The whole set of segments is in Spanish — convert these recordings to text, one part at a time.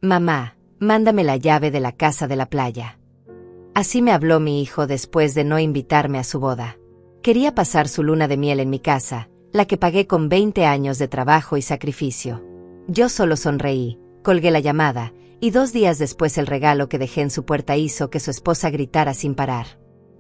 Mamá, mándame la llave de la casa de la playa. Así me habló mi hijo después de no invitarme a su boda. Quería pasar su luna de miel en mi casa, la que pagué con 20 años de trabajo y sacrificio. Yo solo sonreí, colgué la llamada, y 2 días después el regalo que dejé en su puerta hizo que su esposa gritara sin parar.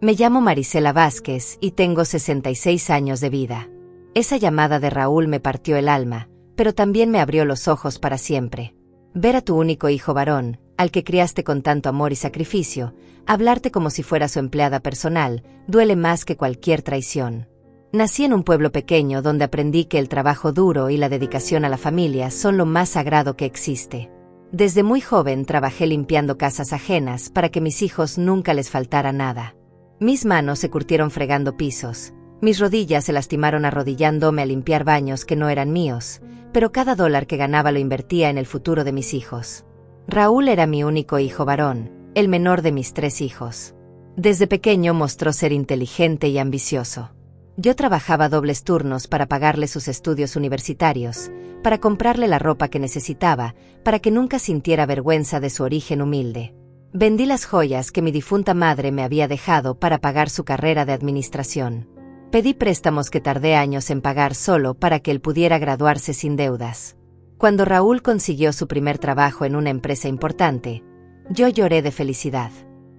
Me llamo Marisela Vázquez y tengo 66 años de vida. Esa llamada de Raúl me partió el alma, pero también me abrió los ojos para siempre. Ver a tu único hijo varón, al que criaste con tanto amor y sacrificio, hablarte como si fuera su empleada personal, duele más que cualquier traición. Nací en un pueblo pequeño donde aprendí que el trabajo duro y la dedicación a la familia son lo más sagrado que existe. Desde muy joven trabajé limpiando casas ajenas para que mis hijos nunca les faltara nada. Mis manos se curtieron fregando pisos, mis rodillas se lastimaron arrodillándome a limpiar baños que no eran míos, pero cada dólar que ganaba lo invertía en el futuro de mis hijos. Raúl era mi único hijo varón, el menor de mis 3 hijos. Desde pequeño mostró ser inteligente y ambicioso. Yo trabajaba dobles turnos para pagarle sus estudios universitarios, para comprarle la ropa que necesitaba, para que nunca sintiera vergüenza de su origen humilde. Vendí las joyas que mi difunta madre me había dejado para pagar su carrera de administración. Pedí préstamos que tardé años en pagar solo para que él pudiera graduarse sin deudas. Cuando Raúl consiguió su primer trabajo en una empresa importante, yo lloré de felicidad.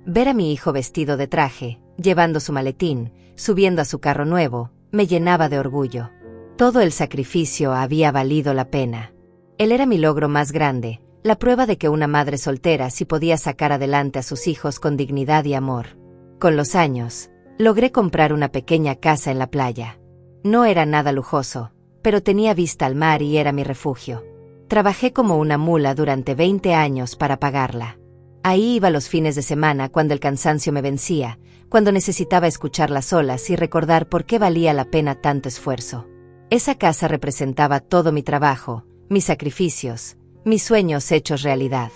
Ver a mi hijo vestido de traje, llevando su maletín, subiendo a su carro nuevo, me llenaba de orgullo. Todo el sacrificio había valido la pena. Él era mi logro más grande, la prueba de que una madre soltera sí podía sacar adelante a sus hijos con dignidad y amor. Con los años, logré comprar una pequeña casa en la playa. No era nada lujoso, pero tenía vista al mar y era mi refugio. Trabajé como una mula durante 20 años para pagarla. Ahí iba los fines de semana cuando el cansancio me vencía, cuando necesitaba escuchar las olas y recordar por qué valía la pena tanto esfuerzo. Esa casa representaba todo mi trabajo, mis sacrificios, mis sueños hechos realidad.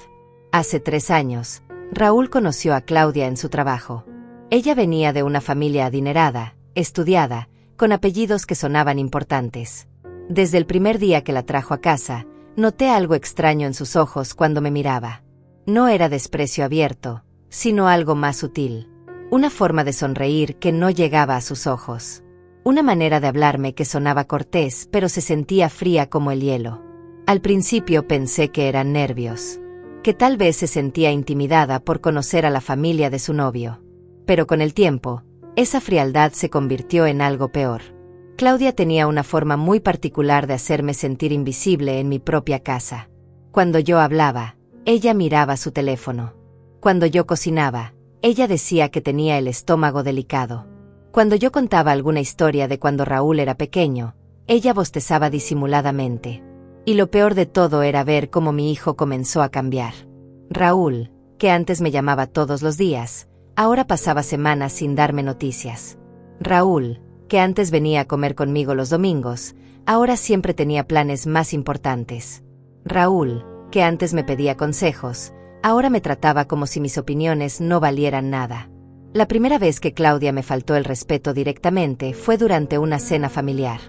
Hace 3 años, Raúl conoció a Claudia en su trabajo. Ella venía de una familia adinerada, estudiada, con apellidos que sonaban importantes. Desde el primer día que la trajo a casa, noté algo extraño en sus ojos cuando me miraba. No era desprecio abierto, sino algo más sutil. Una forma de sonreír que no llegaba a sus ojos. Una manera de hablarme que sonaba cortés pero se sentía fría como el hielo. Al principio pensé que eran nervios, que tal vez se sentía intimidada por conocer a la familia de su novio. Pero con el tiempo, esa frialdad se convirtió en algo peor. Claudia tenía una forma muy particular de hacerme sentir invisible en mi propia casa. Cuando yo hablaba, ella miraba su teléfono. Cuando yo cocinaba, ella decía que tenía el estómago delicado. Cuando yo contaba alguna historia de cuando Raúl era pequeño, ella bostezaba disimuladamente. Y lo peor de todo era ver cómo mi hijo comenzó a cambiar. Raúl, que antes me llamaba todos los días, ahora pasaba semanas sin darme noticias. Raúl, que antes venía a comer conmigo los domingos, ahora siempre tenía planes más importantes. Raúl, que antes me pedía consejos, ahora me trataba como si mis opiniones no valieran nada. La primera vez que Claudia me faltó el respeto directamente fue durante una cena familiar.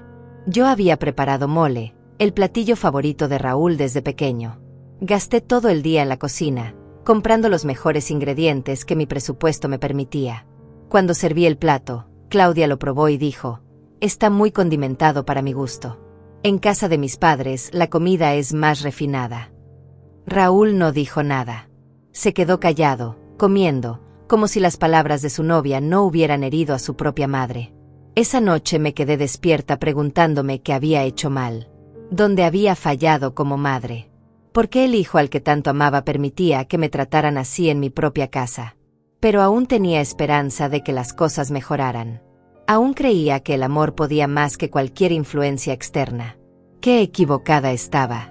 Yo había preparado mole, el platillo favorito de Raúl desde pequeño. Gasté todo el día en la cocina, comprando los mejores ingredientes que mi presupuesto me permitía. Cuando serví el plato, Claudia lo probó y dijo: «Está muy condimentado para mi gusto. En casa de mis padres la comida es más refinada». Raúl no dijo nada. Se quedó callado, comiendo, como si las palabras de su novia no hubieran herido a su propia madre. Esa noche me quedé despierta preguntándome qué había hecho mal. ¿Dónde había fallado como madre? ¿Por qué el hijo al que tanto amaba permitía que me trataran así en mi propia casa? Pero aún tenía esperanza de que las cosas mejoraran. Aún creía que el amor podía más que cualquier influencia externa. ¡Qué equivocada estaba!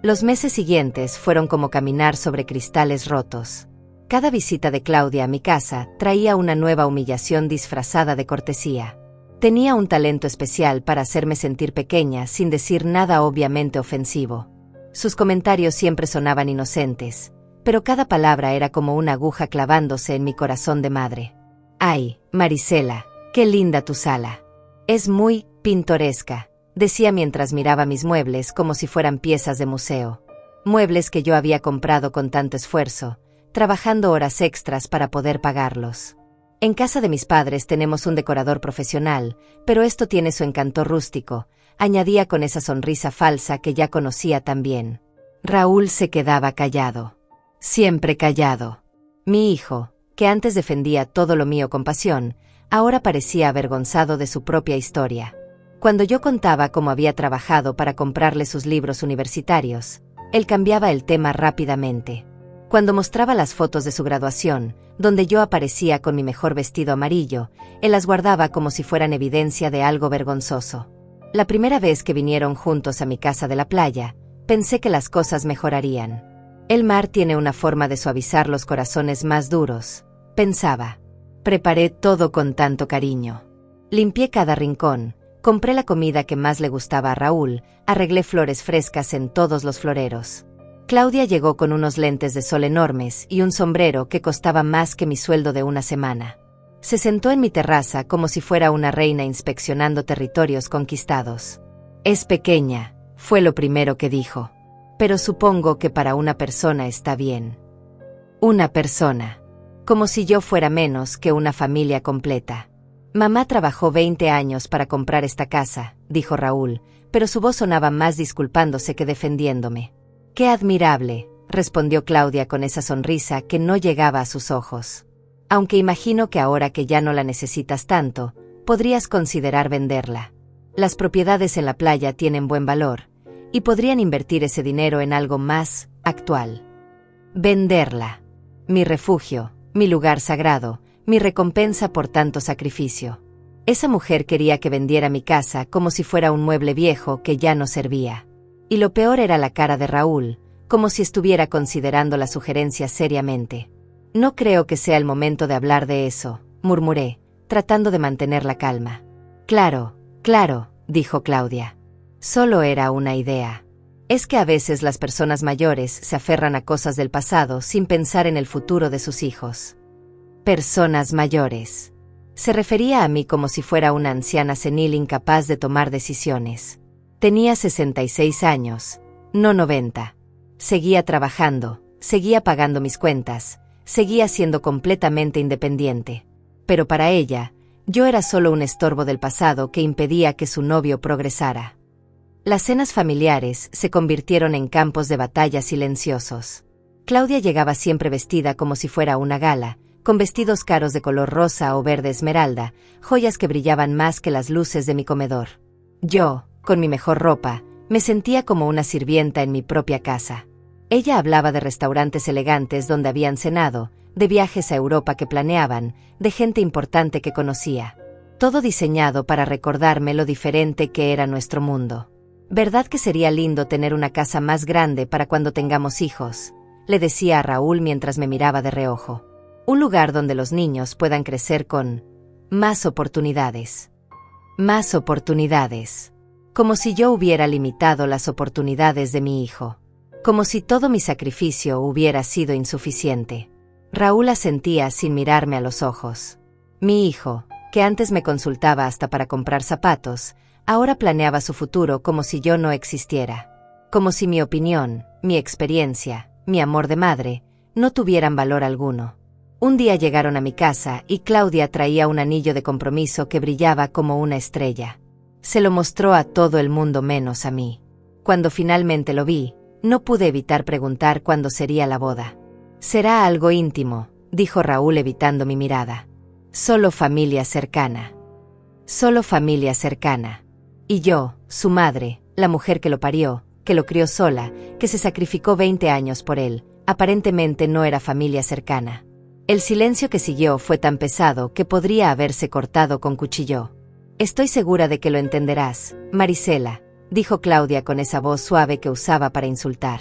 Los meses siguientes fueron como caminar sobre cristales rotos. Cada visita de Claudia a mi casa traía una nueva humillación disfrazada de cortesía. Tenía un talento especial para hacerme sentir pequeña sin decir nada obviamente ofensivo. Sus comentarios siempre sonaban inocentes, pero cada palabra era como una aguja clavándose en mi corazón de madre. «Ay, Marisela, qué linda tu sala. Es muy pintoresca», decía mientras miraba mis muebles como si fueran piezas de museo. muebles que yo había comprado con tanto esfuerzo, trabajando horas extras para poder pagarlos. En casa de mis padres tenemos un decorador profesional, pero esto tiene su encanto rústico, añadía con esa sonrisa falsa que ya conocía tan bien. Raúl se quedaba callado. Siempre callado. Mi hijo, que antes defendía todo lo mío con pasión, ahora parecía avergonzado de su propia historia. Cuando yo contaba cómo había trabajado para comprarle sus libros universitarios, él cambiaba el tema rápidamente. Cuando mostraba las fotos de su graduación, donde yo aparecía con mi mejor vestido amarillo, él las guardaba como si fueran evidencia de algo vergonzoso. La primera vez que vinieron juntos a mi casa de la playa, pensé que las cosas mejorarían. El mar tiene una forma de suavizar los corazones más duros, pensaba. Preparé todo con tanto cariño. Limpié cada rincón, compré la comida que más le gustaba a Raúl, arreglé flores frescas en todos los floreros. Claudia llegó con unos lentes de sol enormes y un sombrero que costaba más que mi sueldo de una semana. Se sentó en mi terraza como si fuera una reina inspeccionando territorios conquistados. Es pequeña, fue lo primero que dijo. Pero supongo que para una persona está bien. Una persona. Como si yo fuera menos que una familia completa. Mamá trabajó 20 años para comprar esta casa, dijo Raúl, pero su voz sonaba más disculpándose que defendiéndome. ¡Qué admirable!, respondió Claudia con esa sonrisa que no llegaba a sus ojos. Aunque imagino que ahora que ya no la necesitas tanto, podrías considerar venderla. Las propiedades en la playa tienen buen valor, y podrían invertir ese dinero en algo más actual. Venderla. Mi refugio, mi lugar sagrado, mi recompensa por tanto sacrificio. Esa mujer quería que vendiera mi casa como si fuera un mueble viejo que ya no servía. Y lo peor era la cara de Raúl, como si estuviera considerando la sugerencia seriamente. No creo que sea el momento de hablar de eso, murmuré, tratando de mantener la calma. Claro, dijo Claudia. Solo era una idea. Es que a veces las personas mayores se aferran a cosas del pasado sin pensar en el futuro de sus hijos. Personas mayores. Se refería a mí como si fuera una anciana senil incapaz de tomar decisiones. Tenía 66 años, no 90. Seguía trabajando, seguía pagando mis cuentas, seguía siendo completamente independiente. Pero para ella, yo era solo un estorbo del pasado que impedía que su novio progresara. Las cenas familiares se convirtieron en campos de batalla silenciosos. Claudia llegaba siempre vestida como si fuera una gala, con vestidos caros de color rosa o verde esmeralda, joyas que brillaban más que las luces de mi comedor. Yo, con mi mejor ropa, me sentía como una sirvienta en mi propia casa. Ella hablaba de restaurantes elegantes donde habían cenado, de viajes a Europa que planeaban, de gente importante que conocía. Todo diseñado para recordarme lo diferente que era nuestro mundo. ¿Verdad que sería lindo tener una casa más grande para cuando tengamos hijos?, le decía a Raúl mientras me miraba de reojo. Un lugar donde los niños puedan crecer con más oportunidades. Más oportunidades. Como si yo hubiera limitado las oportunidades de mi hijo. Como si todo mi sacrificio hubiera sido insuficiente. Raúl asentía sin mirarme a los ojos. Mi hijo, que antes me consultaba hasta para comprar zapatos, ahora planeaba su futuro como si yo no existiera. Como si mi opinión, mi experiencia, mi amor de madre, no tuvieran valor alguno. Un día llegaron a mi casa y Claudia traía un anillo de compromiso que brillaba como una estrella. Se lo mostró a todo el mundo menos a mí. Cuando finalmente lo vi, no pude evitar preguntar cuándo sería la boda. Será algo íntimo, dijo Raúl evitando mi mirada. Solo familia cercana. Solo familia cercana. Y yo, su madre, la mujer que lo parió, que lo crió sola, que se sacrificó 20 años por él, aparentemente no era familia cercana. El silencio que siguió fue tan pesado que podría haberse cortado con cuchillo. Estoy segura de que lo entenderás, Marisela, dijo Claudia con esa voz suave que usaba para insultar.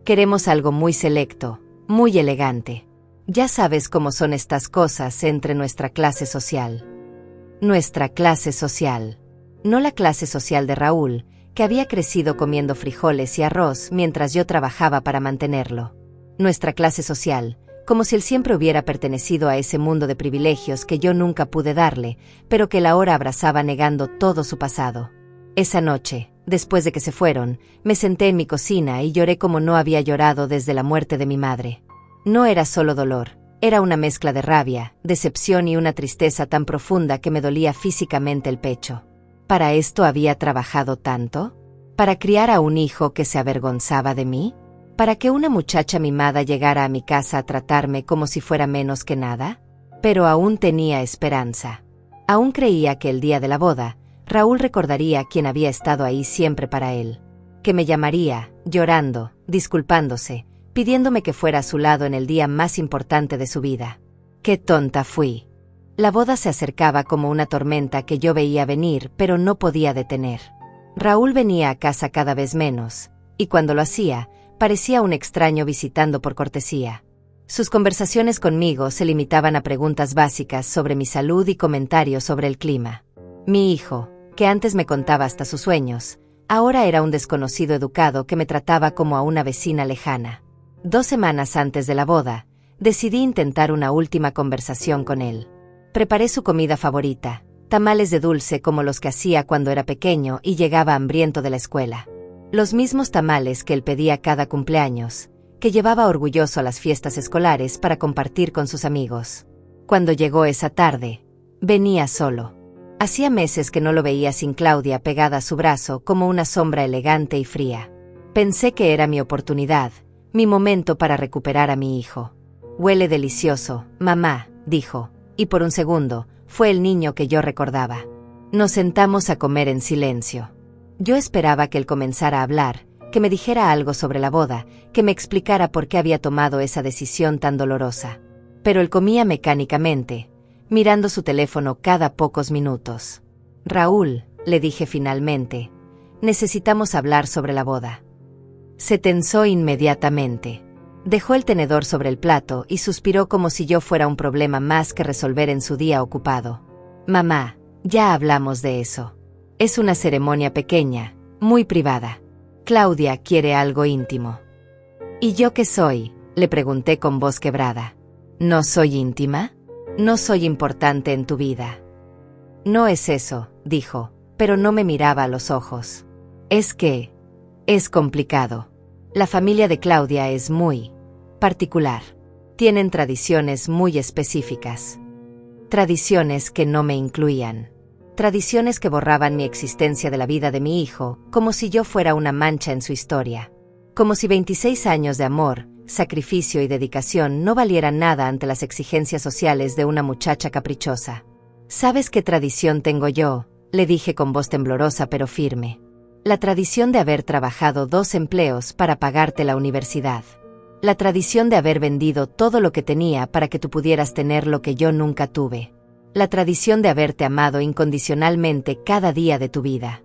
Queremos algo muy selecto, muy elegante. Ya sabes cómo son estas cosas entre nuestra clase social. Nuestra clase social. No la clase social de Raúl, que había crecido comiendo frijoles y arroz mientras yo trabajaba para mantenerlo. Nuestra clase social, como si él siempre hubiera pertenecido a ese mundo de privilegios que yo nunca pude darle, pero que él ahora abrazaba negando todo su pasado. Esa noche, Después de que se fueron, me senté en mi cocina y lloré como no había llorado desde la muerte de mi madre. No era solo dolor, era una mezcla de rabia, decepción y una tristeza tan profunda que me dolía físicamente el pecho. ¿Para esto había trabajado tanto? ¿Para criar a un hijo que se avergonzaba de mí? ¿Para que una muchacha mimada llegara a mi casa a tratarme como si fuera menos que nada? Pero aún tenía esperanza. Aún creía que el día de la boda, Raúl recordaría quién había estado ahí siempre para él. Que me llamaría, llorando, disculpándose, pidiéndome que fuera a su lado en el día más importante de su vida. ¡Qué tonta fui! La boda se acercaba como una tormenta que yo veía venir, pero no podía detener. Raúl venía a casa cada vez menos, y cuando lo hacía, parecía un extraño visitando por cortesía. Sus conversaciones conmigo se limitaban a preguntas básicas sobre mi salud y comentarios sobre el clima. Mi hijo, que antes me contaba hasta sus sueños, ahora era un desconocido educado que me trataba como a una vecina lejana. 2 semanas antes de la boda, decidí intentar una última conversación con él. Preparé su comida favorita, tamales de dulce como los que hacía cuando era pequeño y llegaba hambriento de la escuela. Los mismos tamales que él pedía cada cumpleaños, que llevaba orgulloso a las fiestas escolares para compartir con sus amigos. Cuando llegó esa tarde, venía solo. Hacía meses que no lo veía sin Claudia pegada a su brazo como una sombra elegante y fría. Pensé que era mi oportunidad, mi momento para recuperar a mi hijo. «Huele delicioso, mamá», dijo, y por un segundo, fue el niño que yo recordaba. Nos sentamos a comer en silencio. Yo esperaba que él comenzara a hablar, que me dijera algo sobre la boda, que me explicara por qué había tomado esa decisión tan dolorosa. Pero él comía mecánicamente, mirando su teléfono cada pocos minutos. «Raúl», le dije finalmente, «necesitamos hablar sobre la boda». Se tensó inmediatamente. Dejó el tenedor sobre el plato y suspiró como si yo fuera un problema más que resolver en su día ocupado. «Mamá, ya hablamos de eso. Es una ceremonia pequeña, muy privada. Claudia quiere algo íntimo». «¿Y yo qué soy?», le pregunté con voz quebrada. «¿No soy íntima? ¿No soy importante en tu vida?». «No es eso», dijo, pero no me miraba a los ojos. Es complicado. La familia de Claudia es muy particular. Tienen tradiciones muy específicas. Tradiciones que no me incluían. Tradiciones que borraban mi existencia de la vida de mi hijo, como si yo fuera una mancha en su historia. Como si 26 años de amor, sacrificio y dedicación no valieran nada ante las exigencias sociales de una muchacha caprichosa. «¿Sabes qué tradición tengo yo?», le dije con voz temblorosa pero firme. «La tradición de haber trabajado 2 empleos para pagarte la universidad. La tradición de haber vendido todo lo que tenía para que tú pudieras tener lo que yo nunca tuve. La tradición de haberte amado incondicionalmente cada día de tu vida».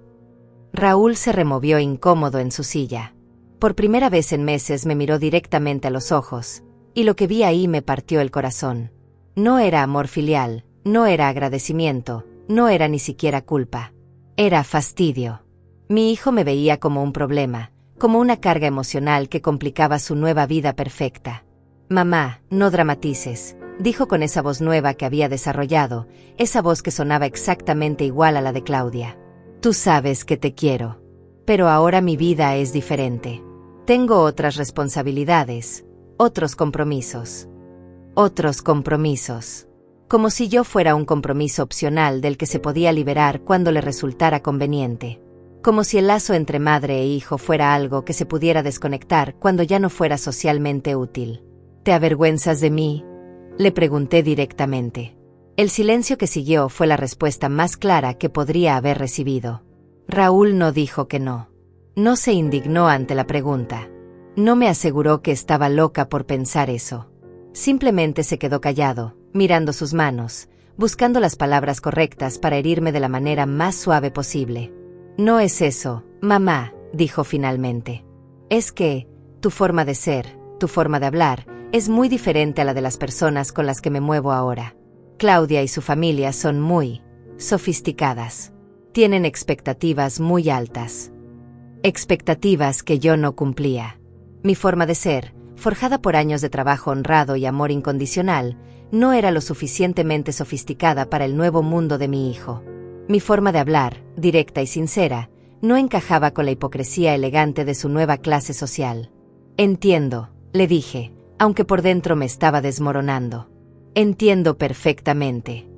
Raúl se removió incómodo en su silla. Por primera vez en meses me miró directamente a los ojos, y lo que vi ahí me partió el corazón. No era amor filial, no era agradecimiento, no era ni siquiera culpa. Era fastidio. Mi hijo me veía como un problema, como una carga emocional que complicaba su nueva vida perfecta. «Mamá, no dramatices», dijo con esa voz nueva que había desarrollado, esa voz que sonaba exactamente igual a la de Claudia. «Tú sabes que te quiero. Pero ahora mi vida es diferente. Tengo otras responsabilidades, otros compromisos. Otros compromisos. Como si yo fuera un compromiso opcional del que se podía liberar cuando le resultara conveniente. Como si el lazo entre madre e hijo fuera algo que se pudiera desconectar cuando ya no fuera socialmente útil. «¿Te avergüenzas de mí?», le pregunté directamente. El silencio que siguió fue la respuesta más clara que podría haber recibido. Raúl no dijo que no. No se indignó ante la pregunta. No me aseguró que estaba loca por pensar eso. Simplemente se quedó callado, mirando sus manos, buscando las palabras correctas para herirme de la manera más suave posible. «No es eso, mamá», dijo finalmente. «Es que, tu forma de ser, tu forma de hablar, es muy diferente a la de las personas con las que me muevo ahora. Claudia y su familia son muy sofisticadas. Tienen expectativas muy altas. Expectativas que yo no cumplía. Mi forma de ser, forjada por años de trabajo honrado y amor incondicional, no era lo suficientemente sofisticada para el nuevo mundo de mi hijo. Mi forma de hablar, directa y sincera, no encajaba con la hipocresía elegante de su nueva clase social. Entiendo, le dije, aunque por dentro me estaba desmoronando. Entiendo perfectamente.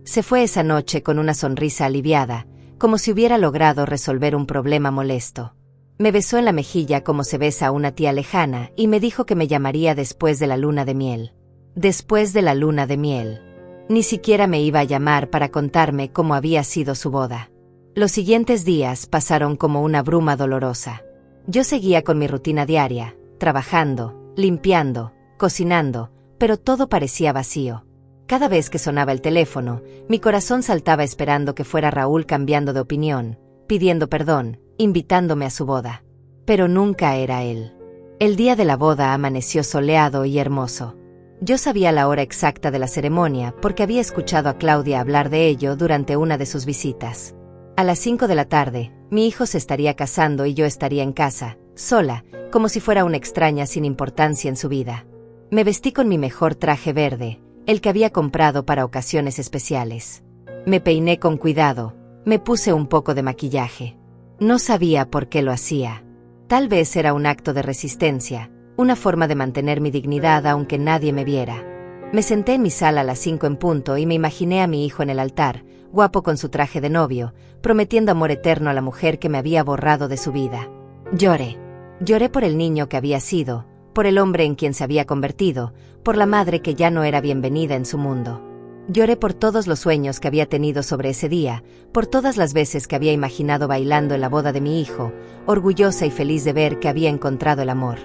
Se fue esa noche con una sonrisa aliviada, como si hubiera logrado resolver un problema molesto. Me besó en la mejilla como se besa a una tía lejana y me dijo que me llamaría después de la luna de miel. Después de la luna de miel. Ni siquiera me iba a llamar para contarme cómo había sido su boda. Los siguientes días pasaron como una bruma dolorosa. Yo seguía con mi rutina diaria, trabajando, limpiando, cocinando, pero todo parecía vacío. Cada vez que sonaba el teléfono, mi corazón saltaba esperando que fuera Raúl cambiando de opinión, pidiendo perdón, invitándome a su boda. Pero nunca era él. El día de la boda amaneció soleado y hermoso. Yo sabía la hora exacta de la ceremonia porque había escuchado a Claudia hablar de ello durante una de sus visitas. A las 5 de la tarde, mi hijo se estaría casando y yo estaría en casa, sola, como si fuera una extraña sin importancia en su vida. Me vestí con mi mejor traje verde, el que había comprado para ocasiones especiales. Me peiné con cuidado, me puse un poco de maquillaje. No sabía por qué lo hacía. Tal vez era un acto de resistencia, una forma de mantener mi dignidad aunque nadie me viera. Me senté en mi sala a las 5 en punto y me imaginé a mi hijo en el altar, guapo con su traje de novio, prometiendo amor eterno a la mujer que me había borrado de su vida. Lloré. Lloré por el niño que había sido, por el hombre en quien se había convertido, por la madre que ya no era bienvenida en su mundo. Lloré por todos los sueños que había tenido sobre ese día, por todas las veces que había imaginado bailando en la boda de mi hijo, orgullosa y feliz de ver que había encontrado el amor.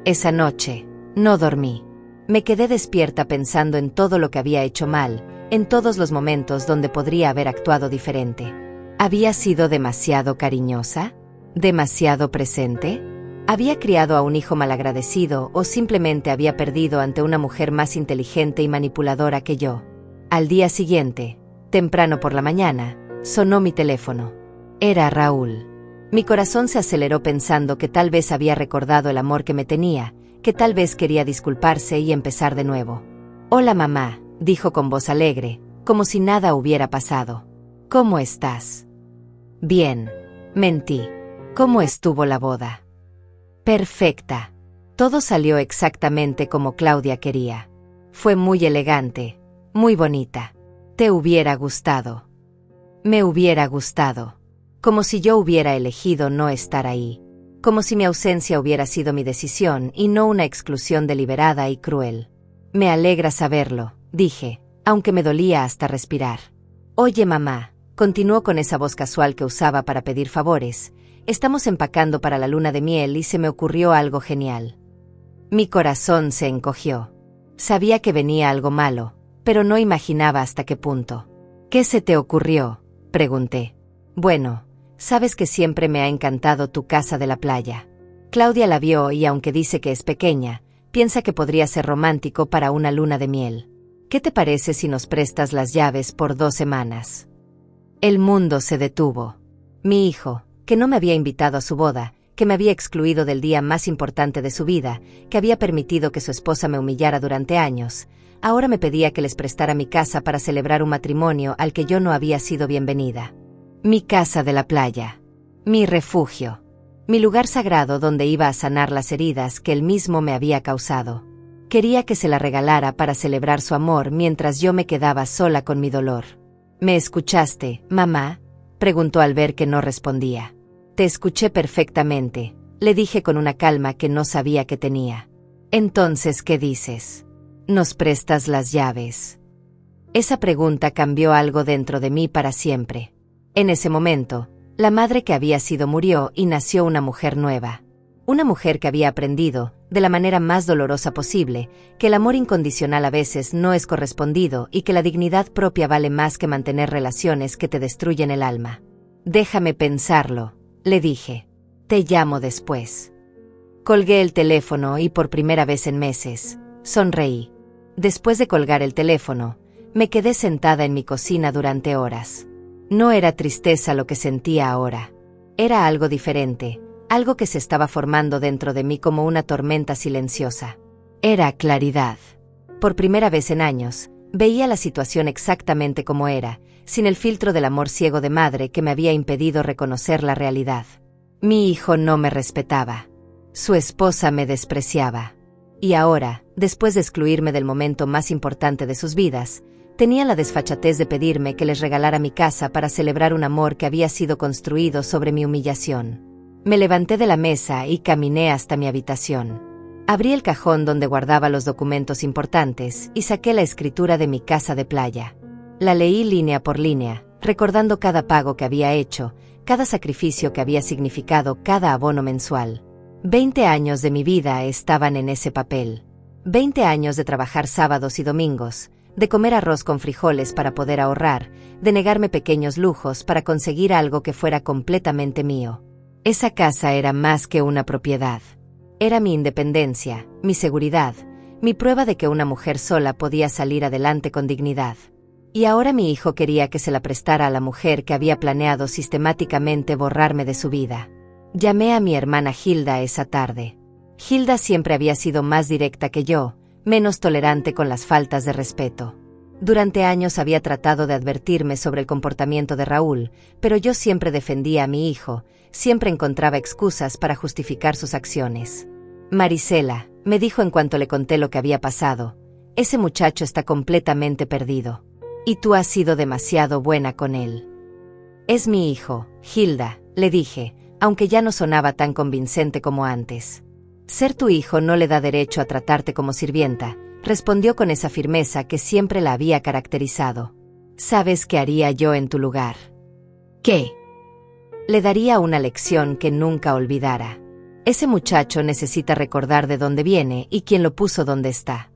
Esa noche, no dormí. Me quedé despierta pensando en todo lo que había hecho mal, en todos los momentos donde podría haber actuado diferente. ¿Había sido demasiado cariñosa? ¿Demasiado presente? ¿Había criado a un hijo malagradecido o simplemente había perdido ante una mujer más inteligente y manipuladora que yo? Al día siguiente, temprano por la mañana, sonó mi teléfono. Era Raúl. Mi corazón se aceleró pensando que tal vez había recordado el amor que me tenía, que tal vez quería disculparse y empezar de nuevo. «Hola mamá», dijo con voz alegre, como si nada hubiera pasado. «¿Cómo estás?» «Bien». Mentí. «¿Cómo estuvo la boda?» «Perfecta. Todo salió exactamente como Claudia quería. Fue muy elegante, muy bonita. ¿Te hubiera gustado?» «Me hubiera gustado». Como si yo hubiera elegido no estar ahí. Como si mi ausencia hubiera sido mi decisión y no una exclusión deliberada y cruel. «Me alegra saberlo», dije, aunque me dolía hasta respirar. «Oye mamá», continuó con esa voz casual que usaba para pedir favores, «estamos empacando para la luna de miel y se me ocurrió algo genial». Mi corazón se encogió. Sabía que venía algo malo, pero no imaginaba hasta qué punto. «¿Qué se te ocurrió?», pregunté. «Bueno, sabes que siempre me ha encantado tu casa de la playa». Claudia la vio y aunque dice que es pequeña, piensa que podría ser romántico para una luna de miel. «¿Qué te parece si nos prestas las llaves por 2 semanas?» El mundo se detuvo. Mi hijo, que no me había invitado a su boda, que me había excluido del día más importante de su vida, que había permitido que su esposa me humillara durante años, ahora me pedía que les prestara mi casa para celebrar un matrimonio al que yo no había sido bienvenida. Mi casa de la playa. Mi refugio. Mi lugar sagrado donde iba a sanar las heridas que él mismo me había causado. Quería que se la regalara para celebrar su amor mientras yo me quedaba sola con mi dolor. «¿Me escuchaste, mamá?», preguntó al ver que no respondía. «Te escuché perfectamente», le dije con una calma que no sabía que tenía. «Entonces, ¿qué dices? ¿Nos prestas las llaves?» Esa pregunta cambió algo dentro de mí para siempre. En ese momento, la madre que había sido murió y nació una mujer nueva. Una mujer que había aprendido, de la manera más dolorosa posible, que el amor incondicional a veces no es correspondido y que la dignidad propia vale más que mantener relaciones que te destruyen el alma. «Déjame pensarlo», le dije. «Te llamo después». Colgué el teléfono y por primera vez en meses, sonreí. Después de colgar el teléfono, me quedé sentada en mi cocina durante horas. No era tristeza lo que sentía ahora. Era algo diferente, algo que se estaba formando dentro de mí como una tormenta silenciosa. Era claridad. Por primera vez en años, veía la situación exactamente como era, sin el filtro del amor ciego de madre que me había impedido reconocer la realidad. Mi hijo no me respetaba. Su esposa me despreciaba. Y ahora, después de excluirme del momento más importante de sus vidas, tenía la desfachatez de pedirme que les regalara mi casa para celebrar un amor que había sido construido sobre mi humillación. Me levanté de la mesa y caminé hasta mi habitación. Abrí el cajón donde guardaba los documentos importantes y saqué la escritura de mi casa de playa. La leí línea por línea, recordando cada pago que había hecho, cada sacrificio que había significado cada abono mensual. 20 años de mi vida estaban en ese papel. 20 años de trabajar sábados y domingos, de comer arroz con frijoles para poder ahorrar, de negarme pequeños lujos para conseguir algo que fuera completamente mío. Esa casa era más que una propiedad. Era mi independencia, mi seguridad, mi prueba de que una mujer sola podía salir adelante con dignidad. Y ahora mi hijo quería que se la prestara a la mujer que había planeado sistemáticamente borrarme de su vida. Llamé a mi hermana Hilda esa tarde. Hilda siempre había sido más directa que yo, menos tolerante con las faltas de respeto. Durante años había tratado de advertirme sobre el comportamiento de Raúl, pero yo siempre defendía a mi hijo, siempre encontraba excusas para justificar sus acciones. Marisela, me dijo en cuanto le conté lo que había pasado, ese muchacho está completamente perdido. Y tú has sido demasiado buena con él. Es mi hijo, Hilda, le dije, aunque ya no sonaba tan convincente como antes. Ser tu hijo no le da derecho a tratarte como sirvienta, respondió con esa firmeza que siempre la había caracterizado. ¿Sabes qué haría yo en tu lugar? ¿Qué? Le daría una lección que nunca olvidara. Ese muchacho necesita recordar de dónde viene y quién lo puso donde está.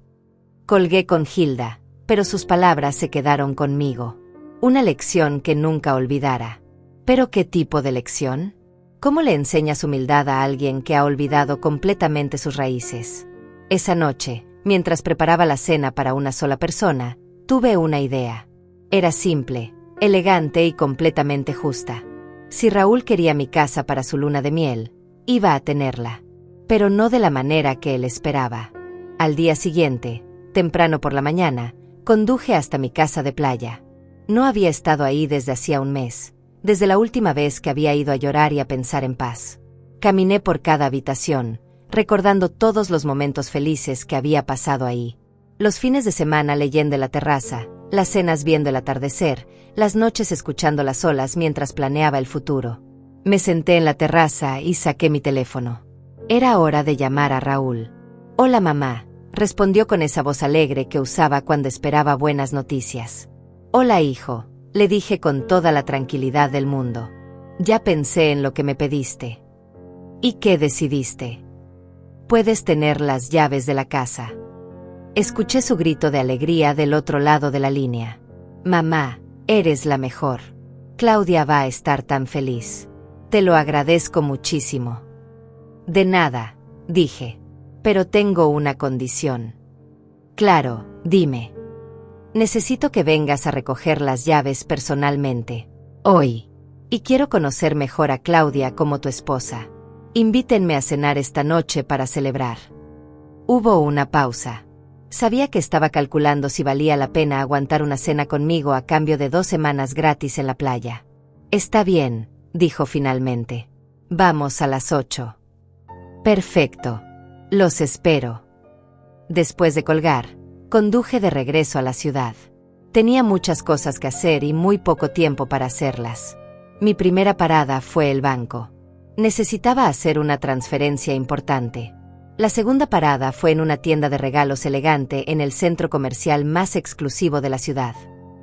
Colgué con Hilda, pero sus palabras se quedaron conmigo. Una lección que nunca olvidara. ¿Pero qué tipo de lección? ¿Cómo le enseñas humildad a alguien que ha olvidado completamente sus raíces? Esa noche, mientras preparaba la cena para una sola persona, tuve una idea. Era simple, elegante y completamente justa. Si Raúl quería mi casa para su luna de miel, iba a tenerla. Pero no de la manera que él esperaba. Al día siguiente, temprano por la mañana, conduje hasta mi casa de playa. No había estado ahí desde hacía un mes, desde la última vez que había ido a llorar y a pensar en paz. Caminé por cada habitación, recordando todos los momentos felices que había pasado ahí. Los fines de semana leyendo en la terraza, las cenas viendo el atardecer, las noches escuchando las olas mientras planeaba el futuro. Me senté en la terraza y saqué mi teléfono. Era hora de llamar a Raúl. «Hola mamá», respondió con esa voz alegre que usaba cuando esperaba buenas noticias. «Hola hijo», le dije con toda la tranquilidad del mundo. «Ya pensé en lo que me pediste». «¿Y qué decidiste?» «Puedes tener las llaves de la casa». Escuché su grito de alegría del otro lado de la línea. «Mamá, eres la mejor. Claudia va a estar tan feliz. Te lo agradezco muchísimo». «De nada», dije. «Pero tengo una condición». «Claro, dime». «Necesito que vengas a recoger las llaves personalmente. Hoy. Y quiero conocer mejor a Claudia como tu esposa. Invítenme a cenar esta noche para celebrar». Hubo una pausa. Sabía que estaba calculando si valía la pena aguantar una cena conmigo a cambio de 2 semanas gratis en la playa. «Está bien», dijo finalmente. «Vamos a las 8». «Perfecto. Los espero». Después de colgar, conduje de regreso a la ciudad. Tenía muchas cosas que hacer y muy poco tiempo para hacerlas. Mi primera parada fue el banco. Necesitaba hacer una transferencia importante. La segunda parada fue en una tienda de regalos elegante en el centro comercial más exclusivo de la ciudad.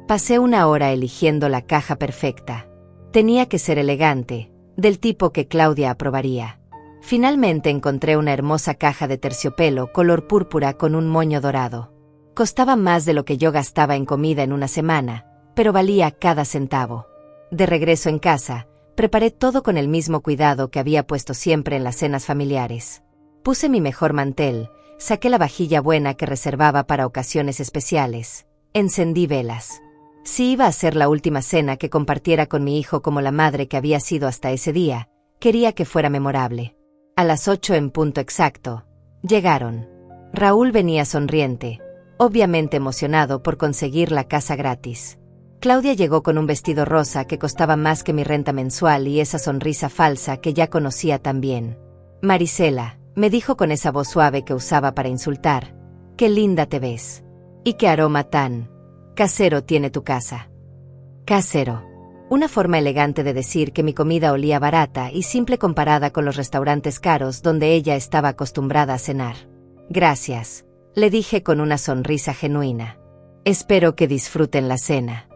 Pasé 1 hora eligiendo la caja perfecta. Tenía que ser elegante, del tipo que Claudia aprobaría. Finalmente encontré una hermosa caja de terciopelo color púrpura con un moño dorado. Costaba más de lo que yo gastaba en comida en una semana, pero valía cada centavo. De regreso en casa, preparé todo con el mismo cuidado que había puesto siempre en las cenas familiares. Puse mi mejor mantel, saqué la vajilla buena que reservaba para ocasiones especiales, encendí velas. Si iba a ser la última cena que compartiera con mi hijo como la madre que había sido hasta ese día, quería que fuera memorable. A las 8 en punto exacto, llegaron. Raúl venía sonriente, obviamente emocionado por conseguir la casa gratis. Claudia llegó con un vestido rosa que costaba más que mi renta mensual y esa sonrisa falsa que ya conocía tan bien. Marisela, me dijo con esa voz suave que usaba para insultar, qué linda te ves. Y qué aroma tan casero tiene tu casa. Casero. Una forma elegante de decir que mi comida olía barata y simple comparada con los restaurantes caros donde ella estaba acostumbrada a cenar. Gracias, le dije con una sonrisa genuina. Espero que disfruten la cena.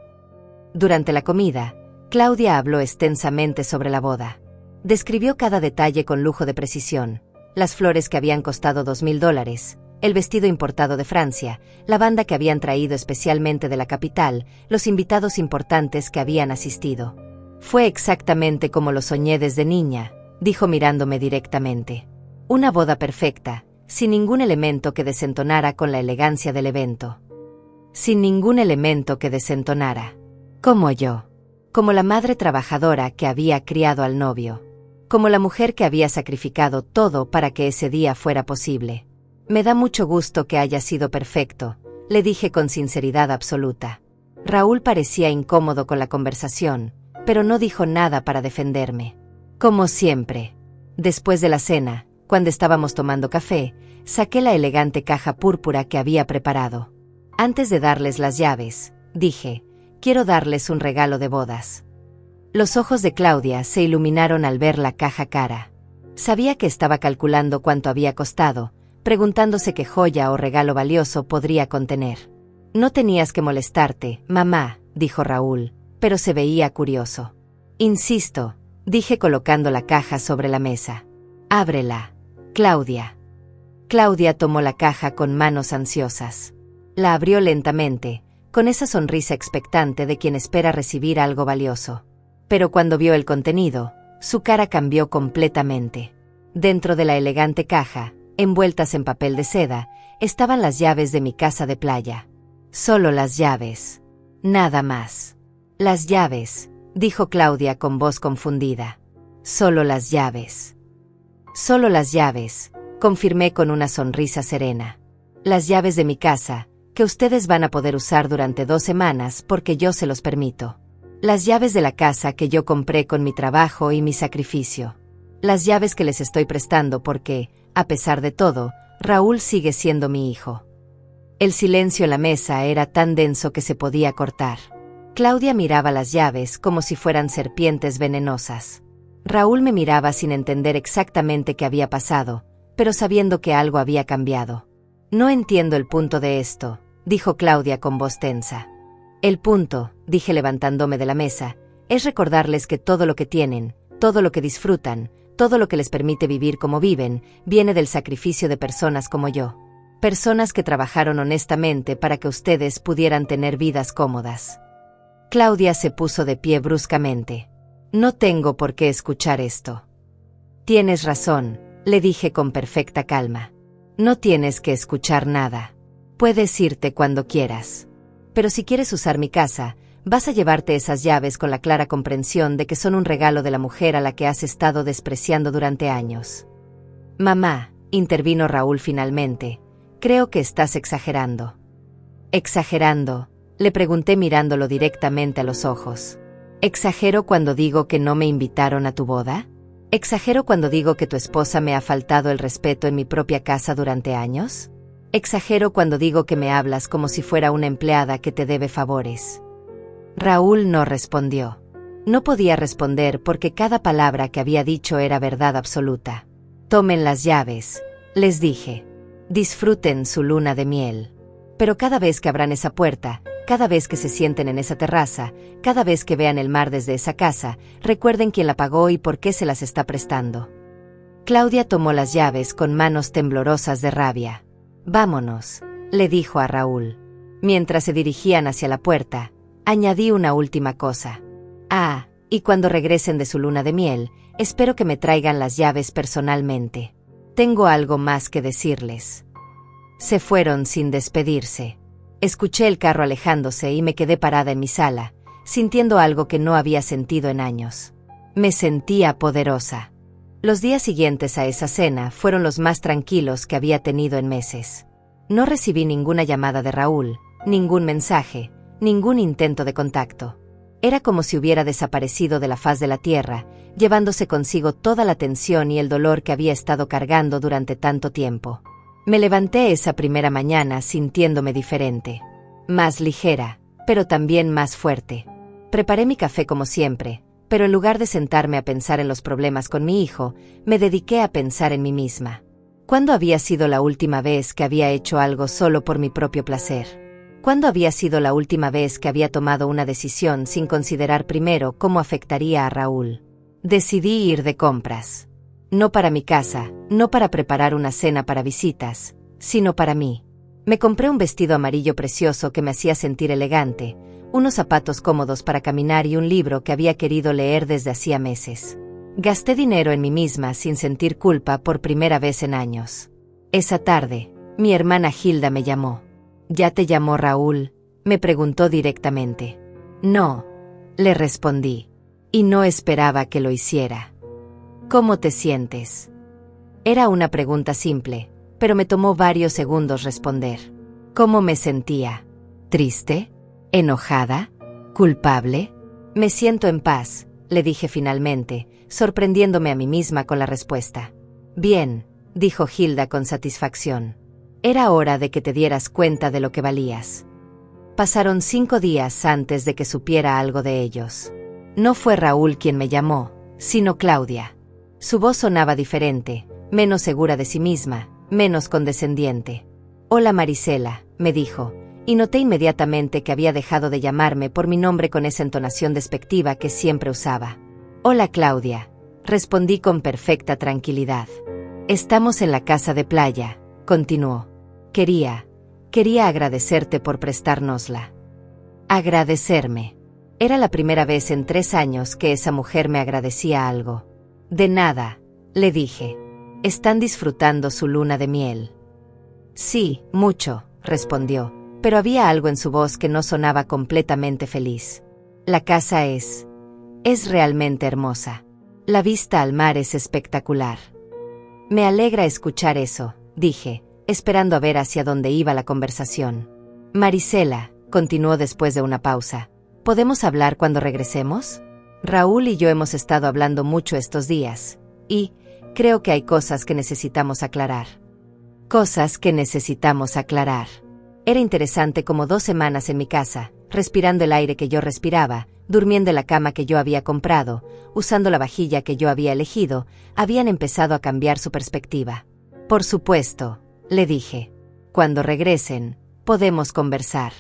Durante la comida, Claudia habló extensamente sobre la boda. Describió cada detalle con lujo de precisión, las flores que habían costado $2,000, el vestido importado de Francia, la banda que habían traído especialmente de la capital, los invitados importantes que habían asistido. Fue exactamente como lo soñé desde niña, dijo mirándome directamente. Una boda perfecta, sin ningún elemento que desentonara con la elegancia del evento. Sin ningún elemento que desentonara. Como yo. Como la madre trabajadora que había criado al novio. Como la mujer que había sacrificado todo para que ese día fuera posible. Me da mucho gusto que haya sido perfecto, le dije con sinceridad absoluta. Raúl parecía incómodo con la conversación, pero no dijo nada para defenderme. Como siempre. Después de la cena, cuando estábamos tomando café, saqué la elegante caja púrpura que había preparado. Antes de darles las llaves, dije, quiero darles un regalo de bodas. Los ojos de Claudia se iluminaron al ver la caja cara. Sabía que estaba calculando cuánto había costado, preguntándose qué joya o regalo valioso podría contener. No tenías que molestarte, mamá, dijo Raúl, pero se veía curioso. Insisto, dije colocando la caja sobre la mesa. Ábrela, Claudia. Claudia tomó la caja con manos ansiosas. La abrió lentamente, con esa sonrisa expectante de quien espera recibir algo valioso. Pero cuando vio el contenido, su cara cambió completamente. Dentro de la elegante caja, envueltas en papel de seda, estaban las llaves de mi casa de playa. Solo las llaves. Nada más. Las llaves, dijo Claudia con voz confundida. Solo las llaves. Solo las llaves, confirmé con una sonrisa serena. Las llaves de mi casa, que ustedes van a poder usar durante 2 semanas porque yo se los permito. Las llaves de la casa que yo compré con mi trabajo y mi sacrificio. Las llaves que les estoy prestando porque, a pesar de todo, Raúl sigue siendo mi hijo. El silencio en la mesa era tan denso que se podía cortar. Claudia miraba las llaves como si fueran serpientes venenosas. Raúl me miraba sin entender exactamente qué había pasado, pero sabiendo que algo había cambiado. No entiendo el punto de esto, dijo Claudia con voz tensa. El punto, dije levantándome de la mesa, es recordarles que todo lo que tienen, todo lo que disfrutan, todo lo que les permite vivir como viven, viene del sacrificio de personas como yo. Personas que trabajaron honestamente para que ustedes pudieran tener vidas cómodas. Claudia se puso de pie bruscamente. No tengo por qué escuchar esto. Tienes razón, le dije con perfecta calma. No tienes que escuchar nada. Puedes irte cuando quieras. Pero si quieres usar mi casa, vas a llevarte esas llaves con la clara comprensión de que son un regalo de la mujer a la que has estado despreciando durante años. Mamá, intervino Raúl finalmente, creo que estás exagerando. ¿Exagerando? Le pregunté mirándolo directamente a los ojos. ¿Exagero cuando digo que no me invitaron a tu boda? ¿Exagero cuando digo que tu esposa me ha faltado el respeto en mi propia casa durante años? ¿Exagero cuando digo que me hablas como si fuera una empleada que te debe favores? Raúl no respondió. No podía responder porque cada palabra que había dicho era verdad absoluta. Tomen las llaves, les dije. Disfruten su luna de miel. Pero cada vez que abran esa puerta, cada vez que se sienten en esa terraza, cada vez que vean el mar desde esa casa, recuerden quién la pagó y por qué se las está prestando. Claudia tomó las llaves con manos temblorosas de rabia. Vámonos, le dijo a Raúl. Mientras se dirigían hacia la puerta, añadí una última cosa. Ah, y cuando regresen de su luna de miel, espero que me traigan las llaves personalmente. Tengo algo más que decirles. Se fueron sin despedirse. Escuché el carro alejándose y me quedé parada en mi sala, sintiendo algo que no había sentido en años. Me sentía poderosa. Los días siguientes a esa cena fueron los más tranquilos que había tenido en meses. No recibí ninguna llamada de Raúl, ningún mensaje, ningún intento de contacto. Era como si hubiera desaparecido de la faz de la tierra, llevándose consigo toda la tensión y el dolor que había estado cargando durante tanto tiempo. Me levanté esa primera mañana sintiéndome diferente. Más ligera, pero también más fuerte. Preparé mi café como siempre, pero en lugar de sentarme a pensar en los problemas con mi hijo, me dediqué a pensar en mí misma. ¿Cuándo había sido la última vez que había hecho algo solo por mi propio placer? ¿Cuándo había sido la última vez que había tomado una decisión sin considerar primero cómo afectaría a Raúl? Decidí ir de compras. No para mi casa, no para preparar una cena para visitas, sino para mí. Me compré un vestido amarillo precioso que me hacía sentir elegante, unos zapatos cómodos para caminar y un libro que había querido leer desde hacía meses. Gasté dinero en mí misma sin sentir culpa por primera vez en años. Esa tarde, mi hermana Hilda me llamó. ¿Ya te llamó Raúl?, me preguntó directamente. No, le respondí. Y no esperaba que lo hiciera. ¿Cómo te sientes? Era una pregunta simple, pero me tomó varios segundos responder. ¿Cómo me sentía? ¿Triste? ¿Enojada? ¿Culpable? Me siento en paz, le dije finalmente, sorprendiéndome a mí misma con la respuesta. Bien, dijo Hilda con satisfacción. Era hora de que te dieras cuenta de lo que valías. Pasaron 5 días antes de que supiera algo de ellos. No fue Raúl quien me llamó, sino Claudia. Su voz sonaba diferente, menos segura de sí misma, menos condescendiente. Hola Marisela, me dijo, y noté inmediatamente que había dejado de llamarme por mi nombre con esa entonación despectiva que siempre usaba. Hola Claudia, respondí con perfecta tranquilidad. Estamos en la casa de playa, continuó. Quería agradecerte por prestárnosla. Agradecerme. Era la primera vez en 3 años que esa mujer me agradecía algo. De nada, le dije. ¿Están disfrutando su luna de miel? Sí, mucho, respondió, pero había algo en su voz que no sonaba completamente feliz. La casa es realmente hermosa. La vista al mar es espectacular. Me alegra escuchar eso, dije, esperando a ver hacia dónde iba la conversación. Marisela, continuó después de una pausa, ¿podemos hablar cuando regresemos? Raúl y yo hemos estado hablando mucho estos días, y creo que hay cosas que necesitamos aclarar. Cosas que necesitamos aclarar. Era interesante como 2 semanas en mi casa, respirando el aire que yo respiraba, durmiendo en la cama que yo había comprado, usando la vajilla que yo había elegido, habían empezado a cambiar su perspectiva. Por supuesto, le dije. Cuando regresen, podemos conversar.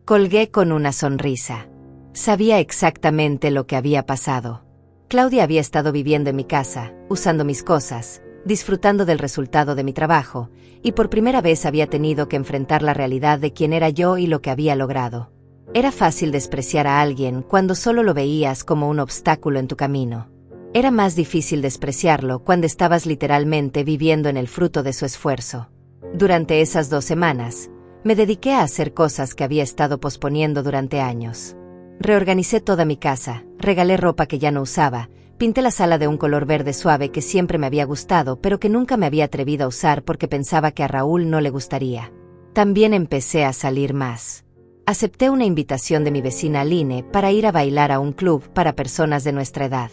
Colgué con una sonrisa. Sabía exactamente lo que había pasado. Claudia había estado viviendo en mi casa, usando mis cosas, disfrutando del resultado de mi trabajo, y por primera vez había tenido que enfrentar la realidad de quién era yo y lo que había logrado. Era fácil despreciar a alguien cuando solo lo veías como un obstáculo en tu camino. Era más difícil despreciarlo cuando estabas literalmente viviendo en el fruto de su esfuerzo. Durante esas 2 semanas, me dediqué a hacer cosas que había estado posponiendo durante años. Reorganicé toda mi casa, regalé ropa que ya no usaba, pinté la sala de un color verde suave que siempre me había gustado pero que nunca me había atrevido a usar porque pensaba que a Raúl no le gustaría. También empecé a salir más. Acepté una invitación de mi vecina Aline para ir a bailar a un club para personas de nuestra edad.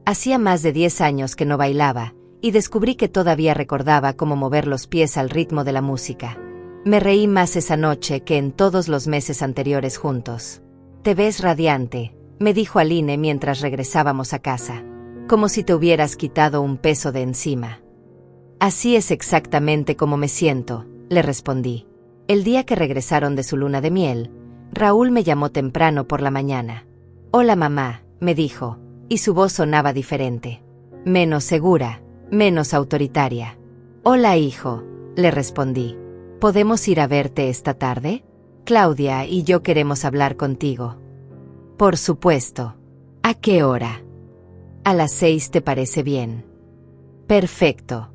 Hacía más de 10 años que no bailaba, y descubrí que todavía recordaba cómo mover los pies al ritmo de la música. Me reí más esa noche que en todos los meses anteriores juntos. Te ves radiante, me dijo Aline mientras regresábamos a casa. Como si te hubieras quitado un peso de encima. Así es exactamente como me siento, le respondí. El día que regresaron de su luna de miel, Raúl me llamó temprano por la mañana. Hola mamá, me dijo, y su voz sonaba diferente. Menos segura, menos autoritaria. Hola hijo, le respondí. ¿Podemos ir a verte esta tarde? Claudia y yo queremos hablar contigo. Por supuesto. ¿A qué hora? A las 6, ¿te parece bien? Perfecto.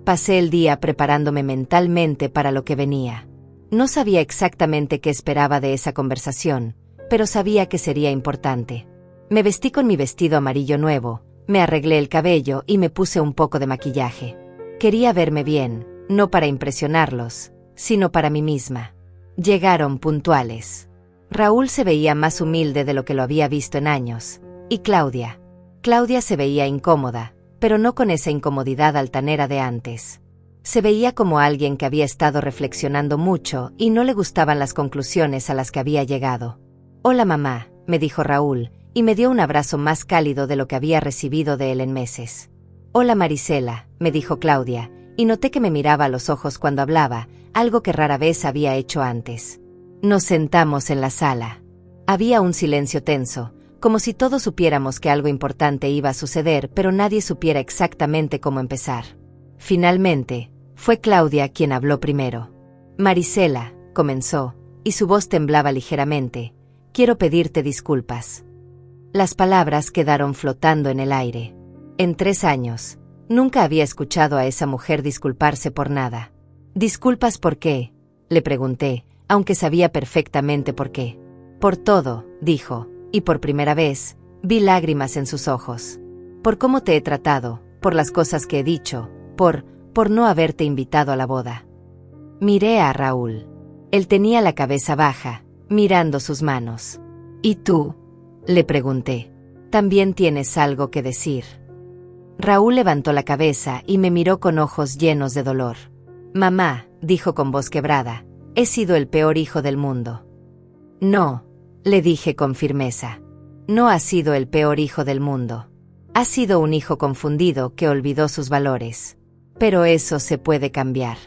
Pasé el día preparándome mentalmente para lo que venía. No sabía exactamente qué esperaba de esa conversación, pero sabía que sería importante. Me vestí con mi vestido amarillo nuevo, me arreglé el cabello y me puse un poco de maquillaje. Quería verme bien, no para impresionarlos, sino para mí misma. Llegaron puntuales. Raúl se veía más humilde de lo que lo había visto en años. Y Claudia. Claudia se veía incómoda, pero no con esa incomodidad altanera de antes. Se veía como alguien que había estado reflexionando mucho y no le gustaban las conclusiones a las que había llegado. «Hola mamá», me dijo Raúl, y me dio un abrazo más cálido de lo que había recibido de él en meses. «Hola Marisela», me dijo Claudia, y noté que me miraba a los ojos cuando hablaba, algo que rara vez había hecho antes. Nos sentamos en la sala. Había un silencio tenso, como si todos supiéramos que algo importante iba a suceder, pero nadie supiera exactamente cómo empezar. Finalmente, fue Claudia quien habló primero. «Marisela», comenzó, y su voz temblaba ligeramente, «quiero pedirte disculpas». Las palabras quedaron flotando en el aire. En 3 años, nunca había escuchado a esa mujer disculparse por nada. «¿Disculpas por qué?», le pregunté, aunque sabía perfectamente por qué. «Por todo», dijo, y por primera vez, vi lágrimas en sus ojos. «Por cómo te he tratado, por las cosas que he dicho, por no haberte invitado a la boda». Miré a Raúl. Él tenía la cabeza baja, mirando sus manos. «¿Y tú?», le pregunté. «¿También tienes algo que decir?». Raúl levantó la cabeza y me miró con ojos llenos de dolor. «Mamá», dijo con voz quebrada, «he sido el peor hijo del mundo». «No», le dije con firmeza. «No has sido el peor hijo del mundo. Has sido un hijo confundido que olvidó sus valores. Pero eso se puede cambiar».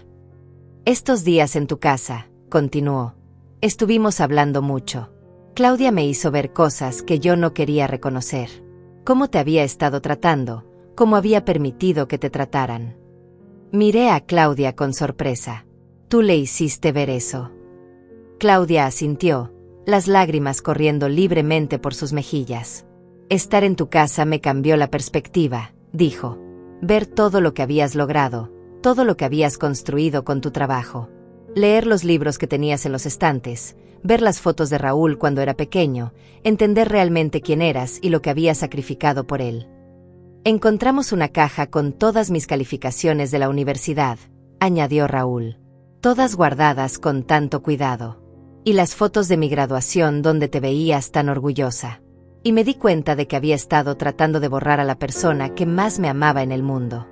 «Estos días en tu casa», continuó, «estuvimos hablando mucho. Claudia me hizo ver cosas que yo no quería reconocer. Cómo te había estado tratando, cómo había permitido que te trataran». Miré a Claudia con sorpresa. «¿Tú le hiciste ver eso?». Claudia asintió, las lágrimas corriendo libremente por sus mejillas. «Estar en tu casa me cambió la perspectiva», dijo. «Ver todo lo que habías logrado, todo lo que habías construido con tu trabajo. Leer los libros que tenías en los estantes, ver las fotos de Raúl cuando era pequeño, entender realmente quién eras y lo que habías sacrificado por él». «Encontramos una caja con todas mis calificaciones de la universidad», añadió Raúl. «Todas guardadas con tanto cuidado. Y las fotos de mi graduación donde te veías tan orgullosa. Y me di cuenta de que había estado tratando de borrar a la persona que más me amaba en el mundo».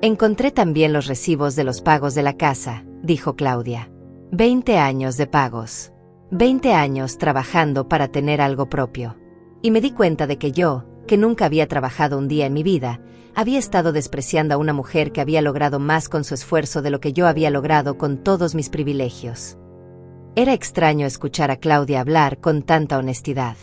«Encontré también los recibos de los pagos de la casa», dijo Claudia. 20 años de pagos. 20 años trabajando para tener algo propio. Y me di cuenta de que yo, que nunca había trabajado un día en mi vida, había estado despreciando a una mujer que había logrado más con su esfuerzo de lo que yo había logrado con todos mis privilegios». Era extraño escuchar a Claudia hablar con tanta honestidad.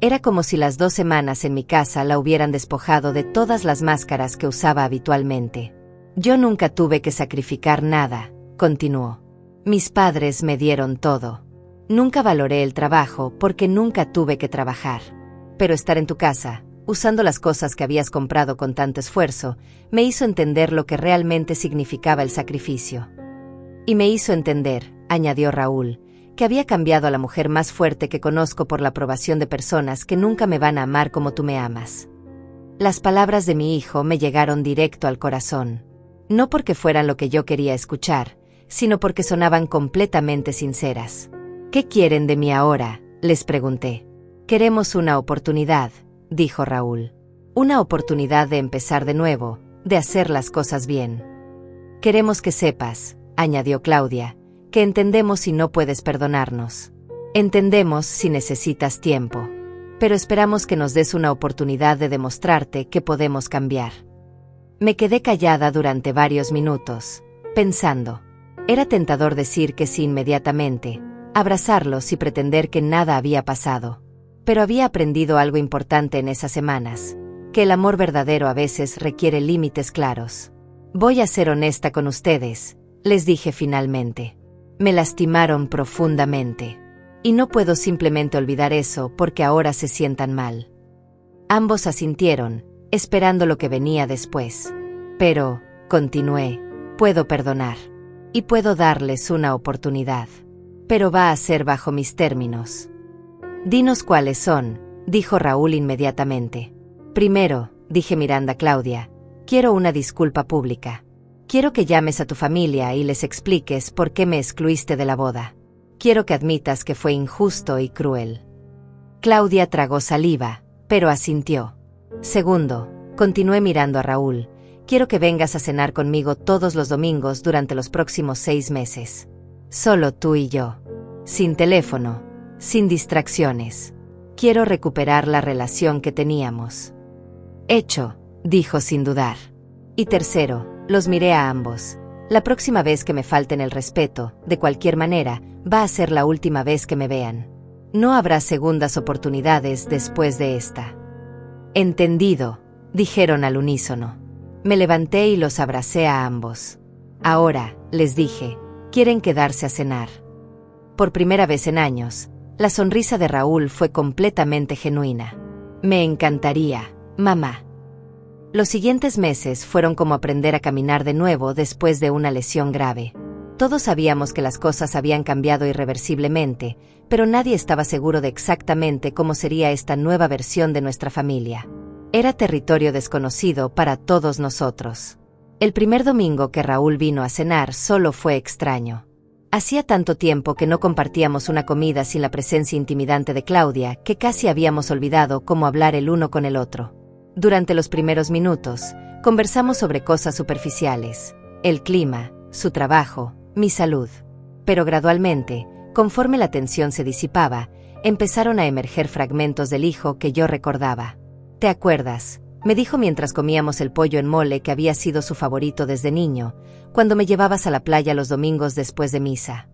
Era como si las 2 semanas en mi casa la hubieran despojado de todas las máscaras que usaba habitualmente. «Yo nunca tuve que sacrificar nada», continuó. «Mis padres me dieron todo. Nunca valoré el trabajo porque nunca tuve que trabajar. Pero estar en tu casa, usando las cosas que habías comprado con tanto esfuerzo, me hizo entender lo que realmente significaba el sacrificio. Y me hizo entender», añadió Raúl, «que había cambiado a la mujer más fuerte que conozco por la aprobación de personas que nunca me van a amar como tú me amas». Las palabras de mi hijo me llegaron directo al corazón. No porque fueran lo que yo quería escuchar, sino porque sonaban completamente sinceras. «¿Qué quieren de mí ahora?», les pregunté. «Queremos una oportunidad», dijo Raúl. «Una oportunidad de empezar de nuevo, de hacer las cosas bien. Queremos que sepas», añadió Claudia, «que entendemos si no puedes perdonarnos. Entendemos si necesitas tiempo. Pero esperamos que nos des una oportunidad de demostrarte que podemos cambiar». Me quedé callada durante varios minutos, pensando. Era tentador decir que sí inmediatamente, abrazarlos y pretender que nada había pasado. Pero había aprendido algo importante en esas semanas, que el amor verdadero a veces requiere límites claros. «Voy a ser honesta con ustedes», les dije finalmente. «Me lastimaron profundamente. Y no puedo simplemente olvidar eso porque ahora se sientan mal». Ambos asintieron, esperando lo que venía después. «Pero», continué, «puedo perdonar. Y puedo darles una oportunidad. Pero va a ser bajo mis términos». «Dinos cuáles son», dijo Raúl inmediatamente. «Primero», dije mirando a Claudia, «quiero una disculpa pública. Quiero que llames a tu familia y les expliques por qué me excluiste de la boda. quiero que admitas que fue injusto y cruel. Claudia tragó saliva, pero asintió. Segundo, continué mirando a Raúl, quiero que vengas a cenar conmigo todos los domingos durante los próximos 6 meses. Solo tú y yo. Sin teléfono, sin distracciones. Quiero recuperar la relación que teníamos. Hecho, dijo sin dudar. Y tercero, los miré a ambos. La próxima vez que me falten el respeto, de cualquier manera, va a ser la última vez que me vean. No habrá segundas oportunidades después de esta. Entendido, dijeron al unísono. Me levanté y los abracé a ambos. Ahora, les dije, ¿quieren quedarse a cenar? Por primera vez en años, la sonrisa de Raúl fue completamente genuina. Me encantaría, mamá. Los siguientes meses fueron como aprender a caminar de nuevo después de una lesión grave. Todos sabíamos que las cosas habían cambiado irreversiblemente, pero nadie estaba seguro de exactamente cómo sería esta nueva versión de nuestra familia. Era territorio desconocido para todos nosotros. El primer domingo que Raúl vino a cenar solo fue extraño. Hacía tanto tiempo que no compartíamos una comida sin la presencia intimidante de Claudia que casi habíamos olvidado cómo hablar el uno con el otro. Durante los primeros minutos, conversamos sobre cosas superficiales, el clima, su trabajo, mi salud. Pero gradualmente, conforme la tensión se disipaba, empezaron a emerger fragmentos del hijo que yo recordaba. ¿Te acuerdas?, me dijo mientras comíamos el pollo en mole que había sido su favorito desde niño, cuando me llevabas a la playa los domingos después de misa.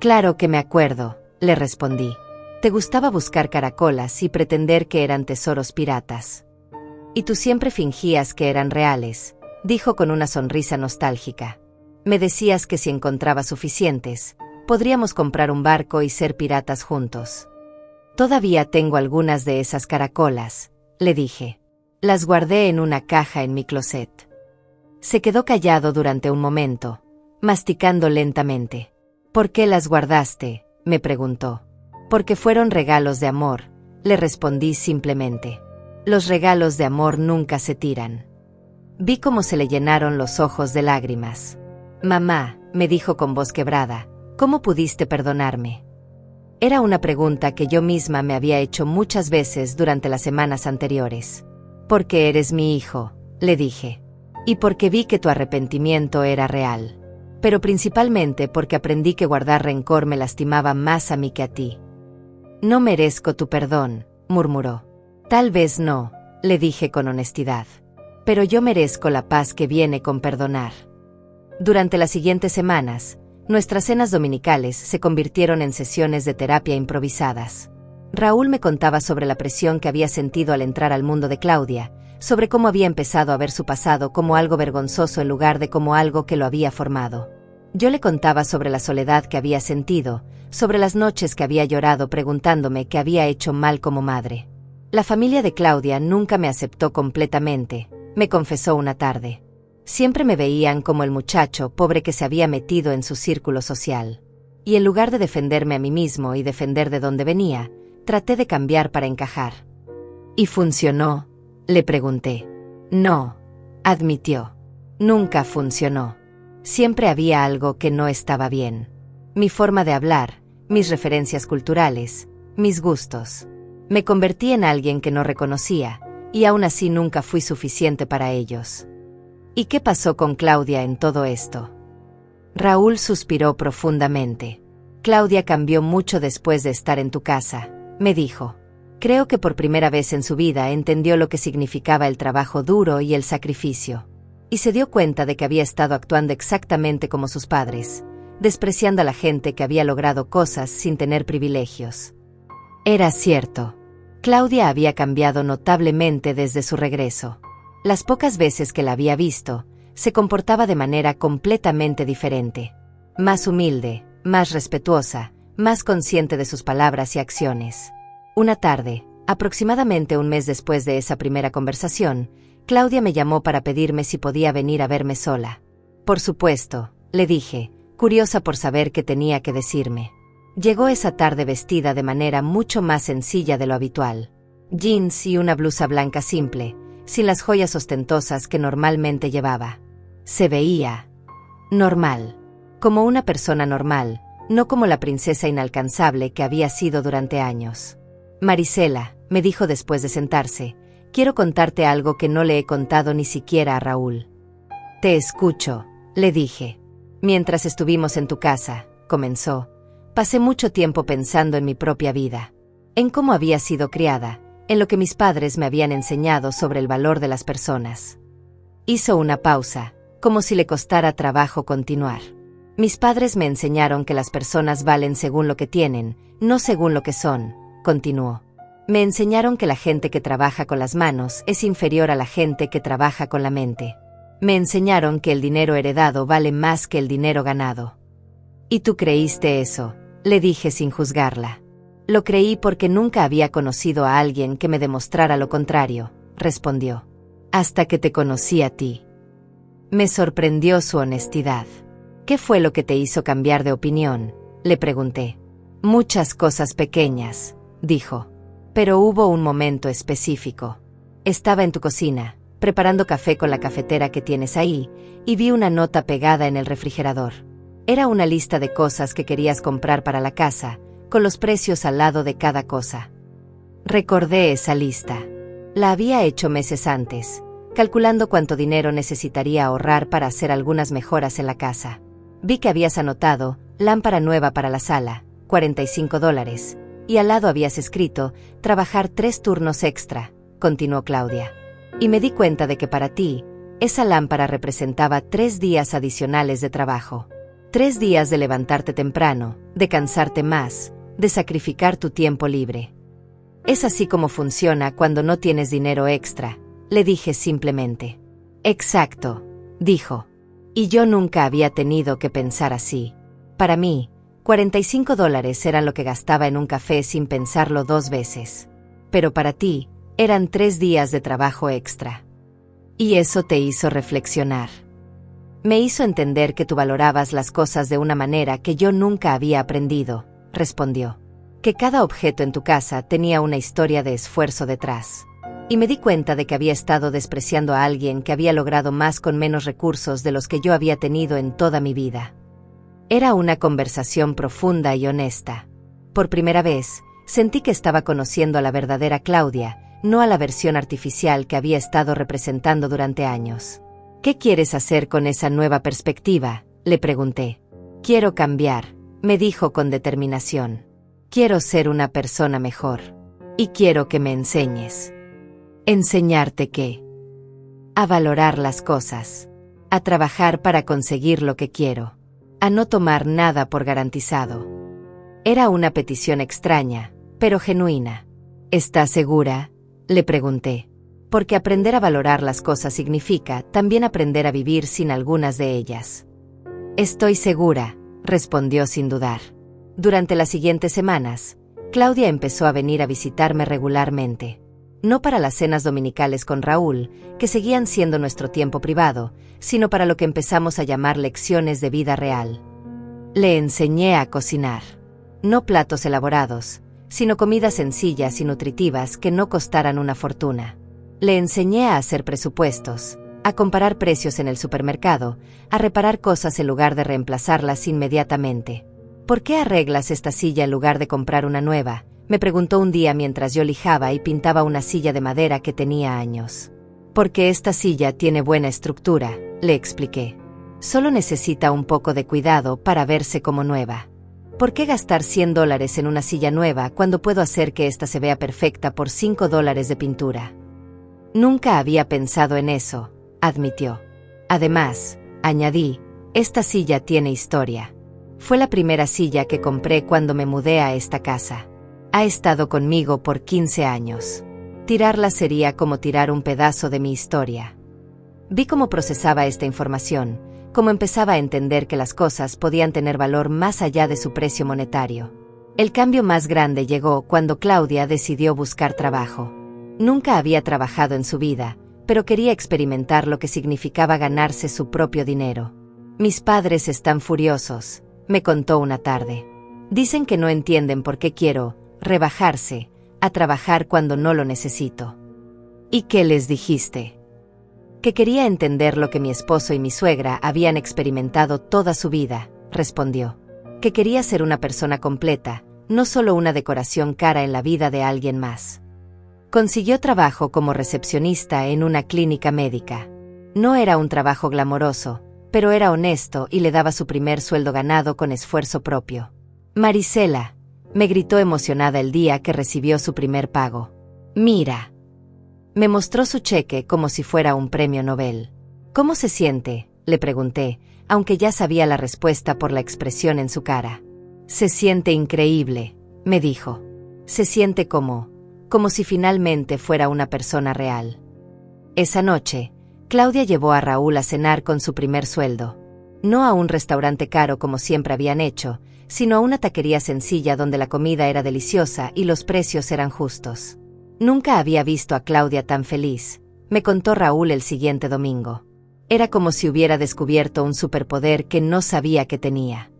Claro que me acuerdo, le respondí. Te gustaba buscar caracolas y pretender que eran tesoros piratas. Y tú siempre fingías que eran reales, dijo con una sonrisa nostálgica. Me decías que si encontraba suficientes, podríamos comprar un barco y ser piratas juntos. Todavía tengo algunas de esas caracolas, le dije. Las guardé en una caja en mi closet. Se quedó callado durante un momento, masticando lentamente. ¿Por qué las guardaste?, me preguntó. Porque fueron regalos de amor, le respondí simplemente. Los regalos de amor nunca se tiran. Vi cómo se le llenaron los ojos de lágrimas. Mamá, me dijo con voz quebrada, ¿cómo pudiste perdonarme? Era una pregunta que yo misma me había hecho muchas veces durante las semanas anteriores. Porque eres mi hijo, le dije. Y porque vi que tu arrepentimiento era real. Pero principalmente porque aprendí que guardar rencor me lastimaba más a mí que a ti. No merezco tu perdón, murmuró. Tal vez no, le dije con honestidad. Pero yo merezco la paz que viene con perdonar. Durante las siguientes semanas, nuestras cenas dominicales se convirtieron en sesiones de terapia improvisadas. Raúl me contaba sobre la presión que había sentido al entrar al mundo de Claudia, sobre cómo había empezado a ver su pasado como algo vergonzoso en lugar de como algo que lo había formado. Yo le contaba sobre la soledad que había sentido, sobre las noches que había llorado preguntándome qué había hecho mal como madre. La familia de Claudia nunca me aceptó completamente, me confesó una tarde. Siempre me veían como el muchacho pobre que se había metido en su círculo social. Y en lugar de defenderme a mí mismo y defender de dónde venía, traté de cambiar para encajar. ¿Y funcionó?, le pregunté. No, admitió. Nunca funcionó. Siempre había algo que no estaba bien. Mi forma de hablar, mis referencias culturales, mis gustos. Me convertí en alguien que no reconocía, y aún así nunca fui suficiente para ellos. ¿Y qué pasó con Claudia en todo esto? Raúl suspiró profundamente. Claudia cambió mucho después de estar en tu casa, me dijo. Creo que por primera vez en su vida entendió lo que significaba el trabajo duro y el sacrificio. Y se dio cuenta de que había estado actuando exactamente como sus padres, despreciando a la gente que había logrado cosas sin tener privilegios. Era cierto. Claudia había cambiado notablemente desde su regreso. Las pocas veces que la había visto, se comportaba de manera completamente diferente. Más humilde, más respetuosa, más consciente de sus palabras y acciones. Una tarde, aproximadamente un mes después de esa primera conversación, Claudia me llamó para pedirme si podía venir a verme sola. Por supuesto, le dije, curiosa por saber qué tenía que decirme. Llegó esa tarde vestida de manera mucho más sencilla de lo habitual. Jeans y una blusa blanca simple, sin las joyas ostentosas que normalmente llevaba. Se veía normal, como una persona normal, no como la princesa inalcanzable que había sido durante años. Marisela, me dijo después de sentarse, quiero contarte algo que no le he contado ni siquiera a Raúl. Te escucho, le dije. Mientras estuvimos en tu casa, comenzó, pasé mucho tiempo pensando en mi propia vida, en cómo había sido criada, en lo que mis padres me habían enseñado sobre el valor de las personas. Hizo una pausa, como si le costara trabajo continuar. Mis padres me enseñaron que las personas valen según lo que tienen, no según lo que son, continuó. Me enseñaron que la gente que trabaja con las manos es inferior a la gente que trabaja con la mente. Me enseñaron que el dinero heredado vale más que el dinero ganado. ¿Y tú creíste eso?, le dije sin juzgarla. Lo creí porque nunca había conocido a alguien que me demostrara lo contrario, respondió. Hasta que te conocí a ti. Me sorprendió su honestidad. ¿Qué fue lo que te hizo cambiar de opinión?, le pregunté. Muchas cosas pequeñas, dijo. Pero hubo un momento específico. Estaba en tu cocina, preparando café con la cafetera que tienes ahí, y vi una nota pegada en el refrigerador. Era una lista de cosas que querías comprar para la casa, con los precios al lado de cada cosa. Recordé esa lista. La había hecho meses antes, calculando cuánto dinero necesitaría ahorrar para hacer algunas mejoras en la casa. Vi que habías anotado, lámpara nueva para la sala, $45, y al lado habías escrito, trabajar 3 turnos extra, continuó Claudia. Y me di cuenta de que para ti, esa lámpara representaba 3 días adicionales de trabajo. 3 días de levantarte temprano, de cansarte más, de sacrificar tu tiempo libre. Es así como funciona cuando no tienes dinero extra, le dije simplemente. Exacto, dijo. Y yo nunca había tenido que pensar así. Para mí, $45 eran lo que gastaba en un café sin pensarlo 2 veces. Pero para ti, eran 3 días de trabajo extra. Y eso te hizo reflexionar. Me hizo entender que tú valorabas las cosas de una manera que yo nunca había aprendido, respondió. Que cada objeto en tu casa tenía una historia de esfuerzo detrás. Y me di cuenta de que había estado despreciando a alguien que había logrado más con menos recursos de los que yo había tenido en toda mi vida. Era una conversación profunda y honesta. Por primera vez, sentí que estaba conociendo a la verdadera Claudia, no a la versión artificial que había estado representando durante años. ¿Qué quieres hacer con esa nueva perspectiva?, le pregunté. Quiero cambiar, me dijo con determinación. Quiero ser una persona mejor. Y quiero que me enseñes. ¿Enseñarte qué? A valorar las cosas. A trabajar para conseguir lo que quiero. A no tomar nada por garantizado. Era una petición extraña, pero genuina. ¿Estás segura?, le pregunté. Porque aprender a valorar las cosas significa también aprender a vivir sin algunas de ellas. Estoy segura, respondió sin dudar. Durante las siguientes semanas, Claudia empezó a venir a visitarme regularmente. No para las cenas dominicales con Raúl, que seguían siendo nuestro tiempo privado, sino para lo que empezamos a llamar lecciones de vida real. Le enseñé a cocinar. No platos elaborados, sino comidas sencillas y nutritivas que no costaran una fortuna. Le enseñé a hacer presupuestos, a comparar precios en el supermercado, a reparar cosas en lugar de reemplazarlas inmediatamente. ¿Por qué arreglas esta silla en lugar de comprar una nueva?, me preguntó un día mientras yo lijaba y pintaba una silla de madera que tenía años. Porque esta silla tiene buena estructura, le expliqué. Solo necesita un poco de cuidado para verse como nueva. ¿Por qué gastar $100 en una silla nueva cuando puedo hacer que esta se vea perfecta por $5 de pintura? Nunca había pensado en eso, admitió. Además, añadí, esta silla tiene historia. Fue la primera silla que compré cuando me mudé a esta casa. Ha estado conmigo por 15 años. Tirarla sería como tirar un pedazo de mi historia. Vi cómo procesaba esta información, cómo empezaba a entender que las cosas podían tener valor más allá de su precio monetario. El cambio más grande llegó cuando Claudia decidió buscar trabajo. Nunca había trabajado en su vida, pero quería experimentar lo que significaba ganarse su propio dinero. Mis padres están furiosos, me contó una tarde. Dicen que no entienden por qué quiero rebajarse a trabajar cuando no lo necesito. ¿Y qué les dijiste? Que quería entender lo que mi esposo y mi suegra habían experimentado toda su vida, respondió. que quería ser una persona completa, no solo una decoración cara en la vida de alguien más. Consiguió trabajo como recepcionista en una clínica médica. No era un trabajo glamoroso, pero era honesto y le daba su primer sueldo ganado con esfuerzo propio. «Marisela», me gritó emocionada el día que recibió su primer pago. «Mira». Me mostró su cheque como si fuera un premio Nobel. «¿Cómo se siente?», le pregunté, aunque ya sabía la respuesta por la expresión en su cara. «Se siente increíble», me dijo. «Se siente como si finalmente fuera una persona real». Esa noche, Claudia llevó a Raúl a cenar con su primer sueldo. No a un restaurante caro como siempre habían hecho, sino a una taquería sencilla donde la comida era deliciosa y los precios eran justos. Nunca había visto a Claudia tan feliz, me contó Raúl el siguiente domingo. Era como si hubiera descubierto un superpoder que no sabía que tenía.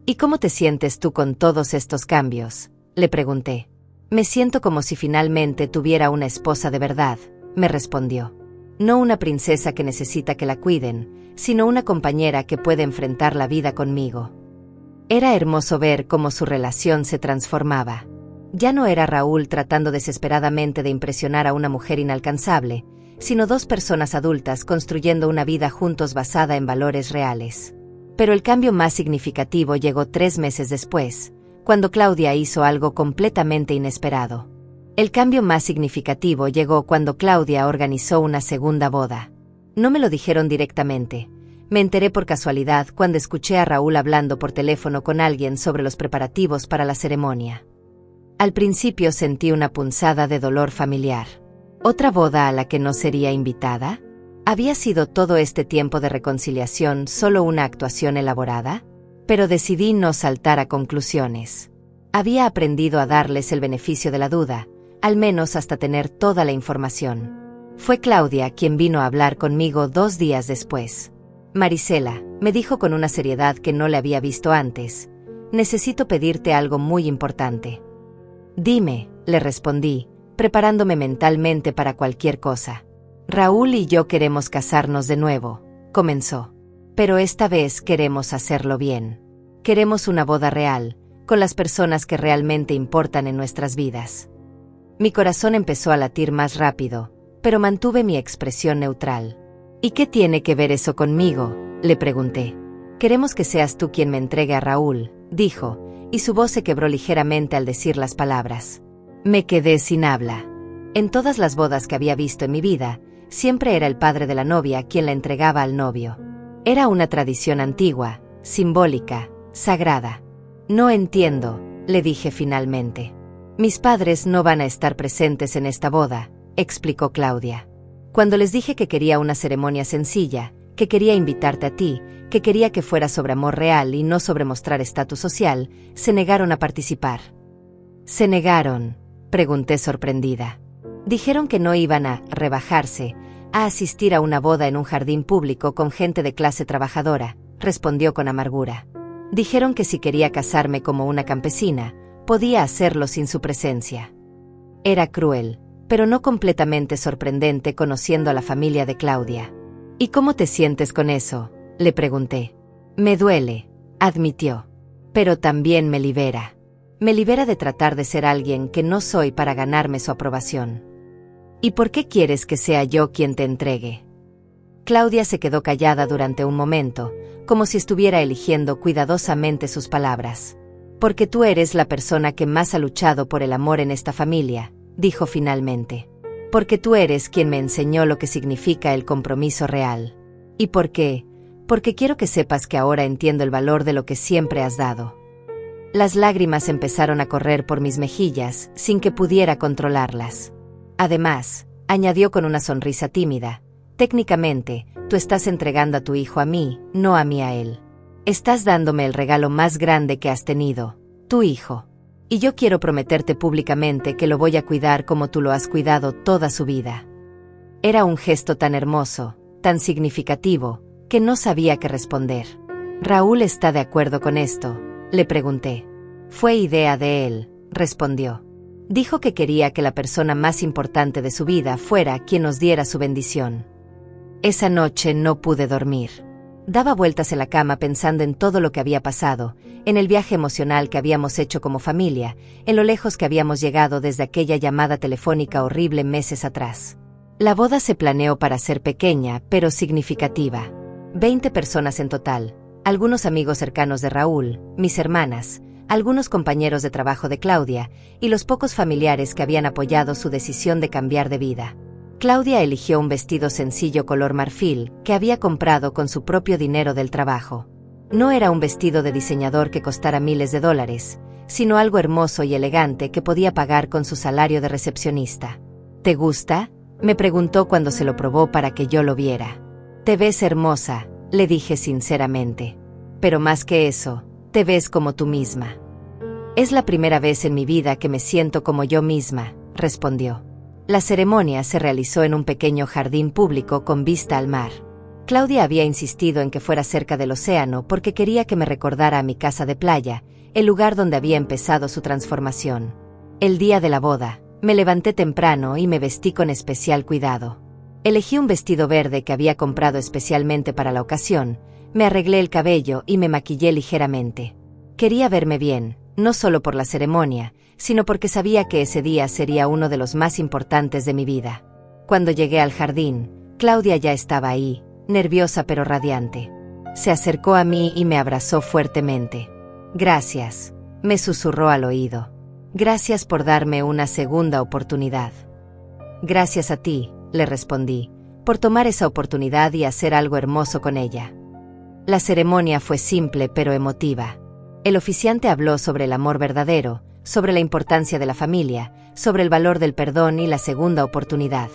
«¿Y cómo te sientes tú con todos estos cambios?», le pregunté. «Me siento como si finalmente tuviera una esposa de verdad», me respondió. «No una princesa que necesita que la cuiden, sino una compañera que puede enfrentar la vida conmigo». Era hermoso ver cómo su relación se transformaba. Ya no era Raúl tratando desesperadamente de impresionar a una mujer inalcanzable, sino dos personas adultas construyendo una vida juntos basada en valores reales. Pero el cambio más significativo llegó 3 meses después, cuando Claudia hizo algo completamente inesperado. El cambio más significativo llegó cuando Claudia organizó una segunda boda. No me lo dijeron directamente. Me enteré por casualidad cuando escuché a Raúl hablando por teléfono con alguien sobre los preparativos para la ceremonia. Al principio sentí una punzada de dolor familiar. ¿Otra boda a la que no sería invitada? ¿Había sido todo este tiempo de reconciliación solo una actuación elaborada? Pero decidí no saltar a conclusiones. Había aprendido a darles el beneficio de la duda, al menos hasta tener toda la información. Fue Claudia quien vino a hablar conmigo 2 días después. «Marisela», me dijo con una seriedad que no le había visto antes, «necesito pedirte algo muy importante». «Dime», le respondí, preparándome mentalmente para cualquier cosa. «Raúl y yo queremos casarnos de nuevo», comenzó. «Pero esta vez queremos hacerlo bien. Queremos una boda real, con las personas que realmente importan en nuestras vidas». Mi corazón empezó a latir más rápido, pero mantuve mi expresión neutral. «¿Y qué tiene que ver eso conmigo?», le pregunté. «Queremos que seas tú quien me entregue a Raúl», dijo, y su voz se quebró ligeramente al decir las palabras. Me quedé sin habla. En todas las bodas que había visto en mi vida, siempre era el padre de la novia quien la entregaba al novio. Era una tradición antigua, simbólica, sagrada. «No entiendo», le dije finalmente. «Mis padres no van a estar presentes en esta boda», explicó Claudia. «Cuando les dije que quería una ceremonia sencilla, que quería invitarte a ti, que quería que fuera sobre amor real y no sobre mostrar estatus social, se negaron a participar». «¿Se negaron?», pregunté sorprendida. «Dijeron que no iban a rebajarse, a asistir a una boda en un jardín público con gente de clase trabajadora», respondió con amargura. «Dijeron que si quería casarme como una campesina, podía hacerlo sin su presencia». Era cruel, pero no completamente sorprendente conociendo a la familia de Claudia. «¿Y cómo te sientes con eso?», le pregunté. «Me duele», admitió. «Pero también me libera. Me libera de tratar de ser alguien que no soy para ganarme su aprobación». «¿Y por qué quieres que sea yo quien te entregue?». Claudia se quedó callada durante un momento, como si estuviera eligiendo cuidadosamente sus palabras. «Porque tú eres la persona que más ha luchado por el amor en esta familia», dijo finalmente. «Porque tú eres quien me enseñó lo que significa el compromiso real. ¿Y por qué? Porque quiero que sepas que ahora entiendo el valor de lo que siempre has dado». Las lágrimas empezaron a correr por mis mejillas sin que pudiera controlarlas. «Además», añadió con una sonrisa tímida, «técnicamente, tú estás entregando a tu hijo a mí, no a mí a él. Estás dándome el regalo más grande que has tenido, tu hijo. Y yo quiero prometerte públicamente que lo voy a cuidar como tú lo has cuidado toda su vida». Era un gesto tan hermoso, tan significativo, que no sabía qué responder. «¿Raúl está de acuerdo con esto?», le pregunté. «Fue idea de él», respondió. «Dijo que quería que la persona más importante de su vida fuera quien nos diera su bendición». Esa noche no pude dormir. Daba vueltas en la cama pensando en todo lo que había pasado, en el viaje emocional que habíamos hecho como familia, en lo lejos que habíamos llegado desde aquella llamada telefónica horrible meses atrás. La boda se planeó para ser pequeña, pero significativa. 20 personas en total, algunos amigos cercanos de Raúl, mis hermanas, algunos compañeros de trabajo de Claudia, y los pocos familiares que habían apoyado su decisión de cambiar de vida. Claudia eligió un vestido sencillo color marfil que había comprado con su propio dinero del trabajo. No era un vestido de diseñador que costara miles de dólares, sino algo hermoso y elegante que podía pagar con su salario de recepcionista. ¿Te gusta?, me preguntó cuando se lo probó para que yo lo viera. Te ves hermosa, le dije sinceramente. Pero más que eso, te ves como tú misma. Es la primera vez en mi vida que me siento como yo misma, respondió. La ceremonia se realizó en un pequeño jardín público con vista al mar. Claudia había insistido en que fuera cerca del océano porque quería que me recordara a mi casa de playa, el lugar donde había empezado su transformación. El día de la boda, me levanté temprano y me vestí con especial cuidado. Elegí un vestido verde que había comprado especialmente para la ocasión, me arreglé el cabello y me maquillé ligeramente. Quería verme bien, no solo por la ceremonia, sino porque sabía que ese día sería uno de los más importantes de mi vida. Cuando llegué al jardín, Claudia ya estaba ahí, nerviosa pero radiante. Se acercó a mí y me abrazó fuertemente. Gracias, me susurró al oído. Gracias por darme una segunda oportunidad. Gracias a ti, le respondí, por tomar esa oportunidad y hacer algo hermoso con ella. La ceremonia fue simple pero emotiva. El oficiante habló sobre el amor verdadero, sobre la importancia de la familia, sobre el valor del perdón y la segunda oportunidad.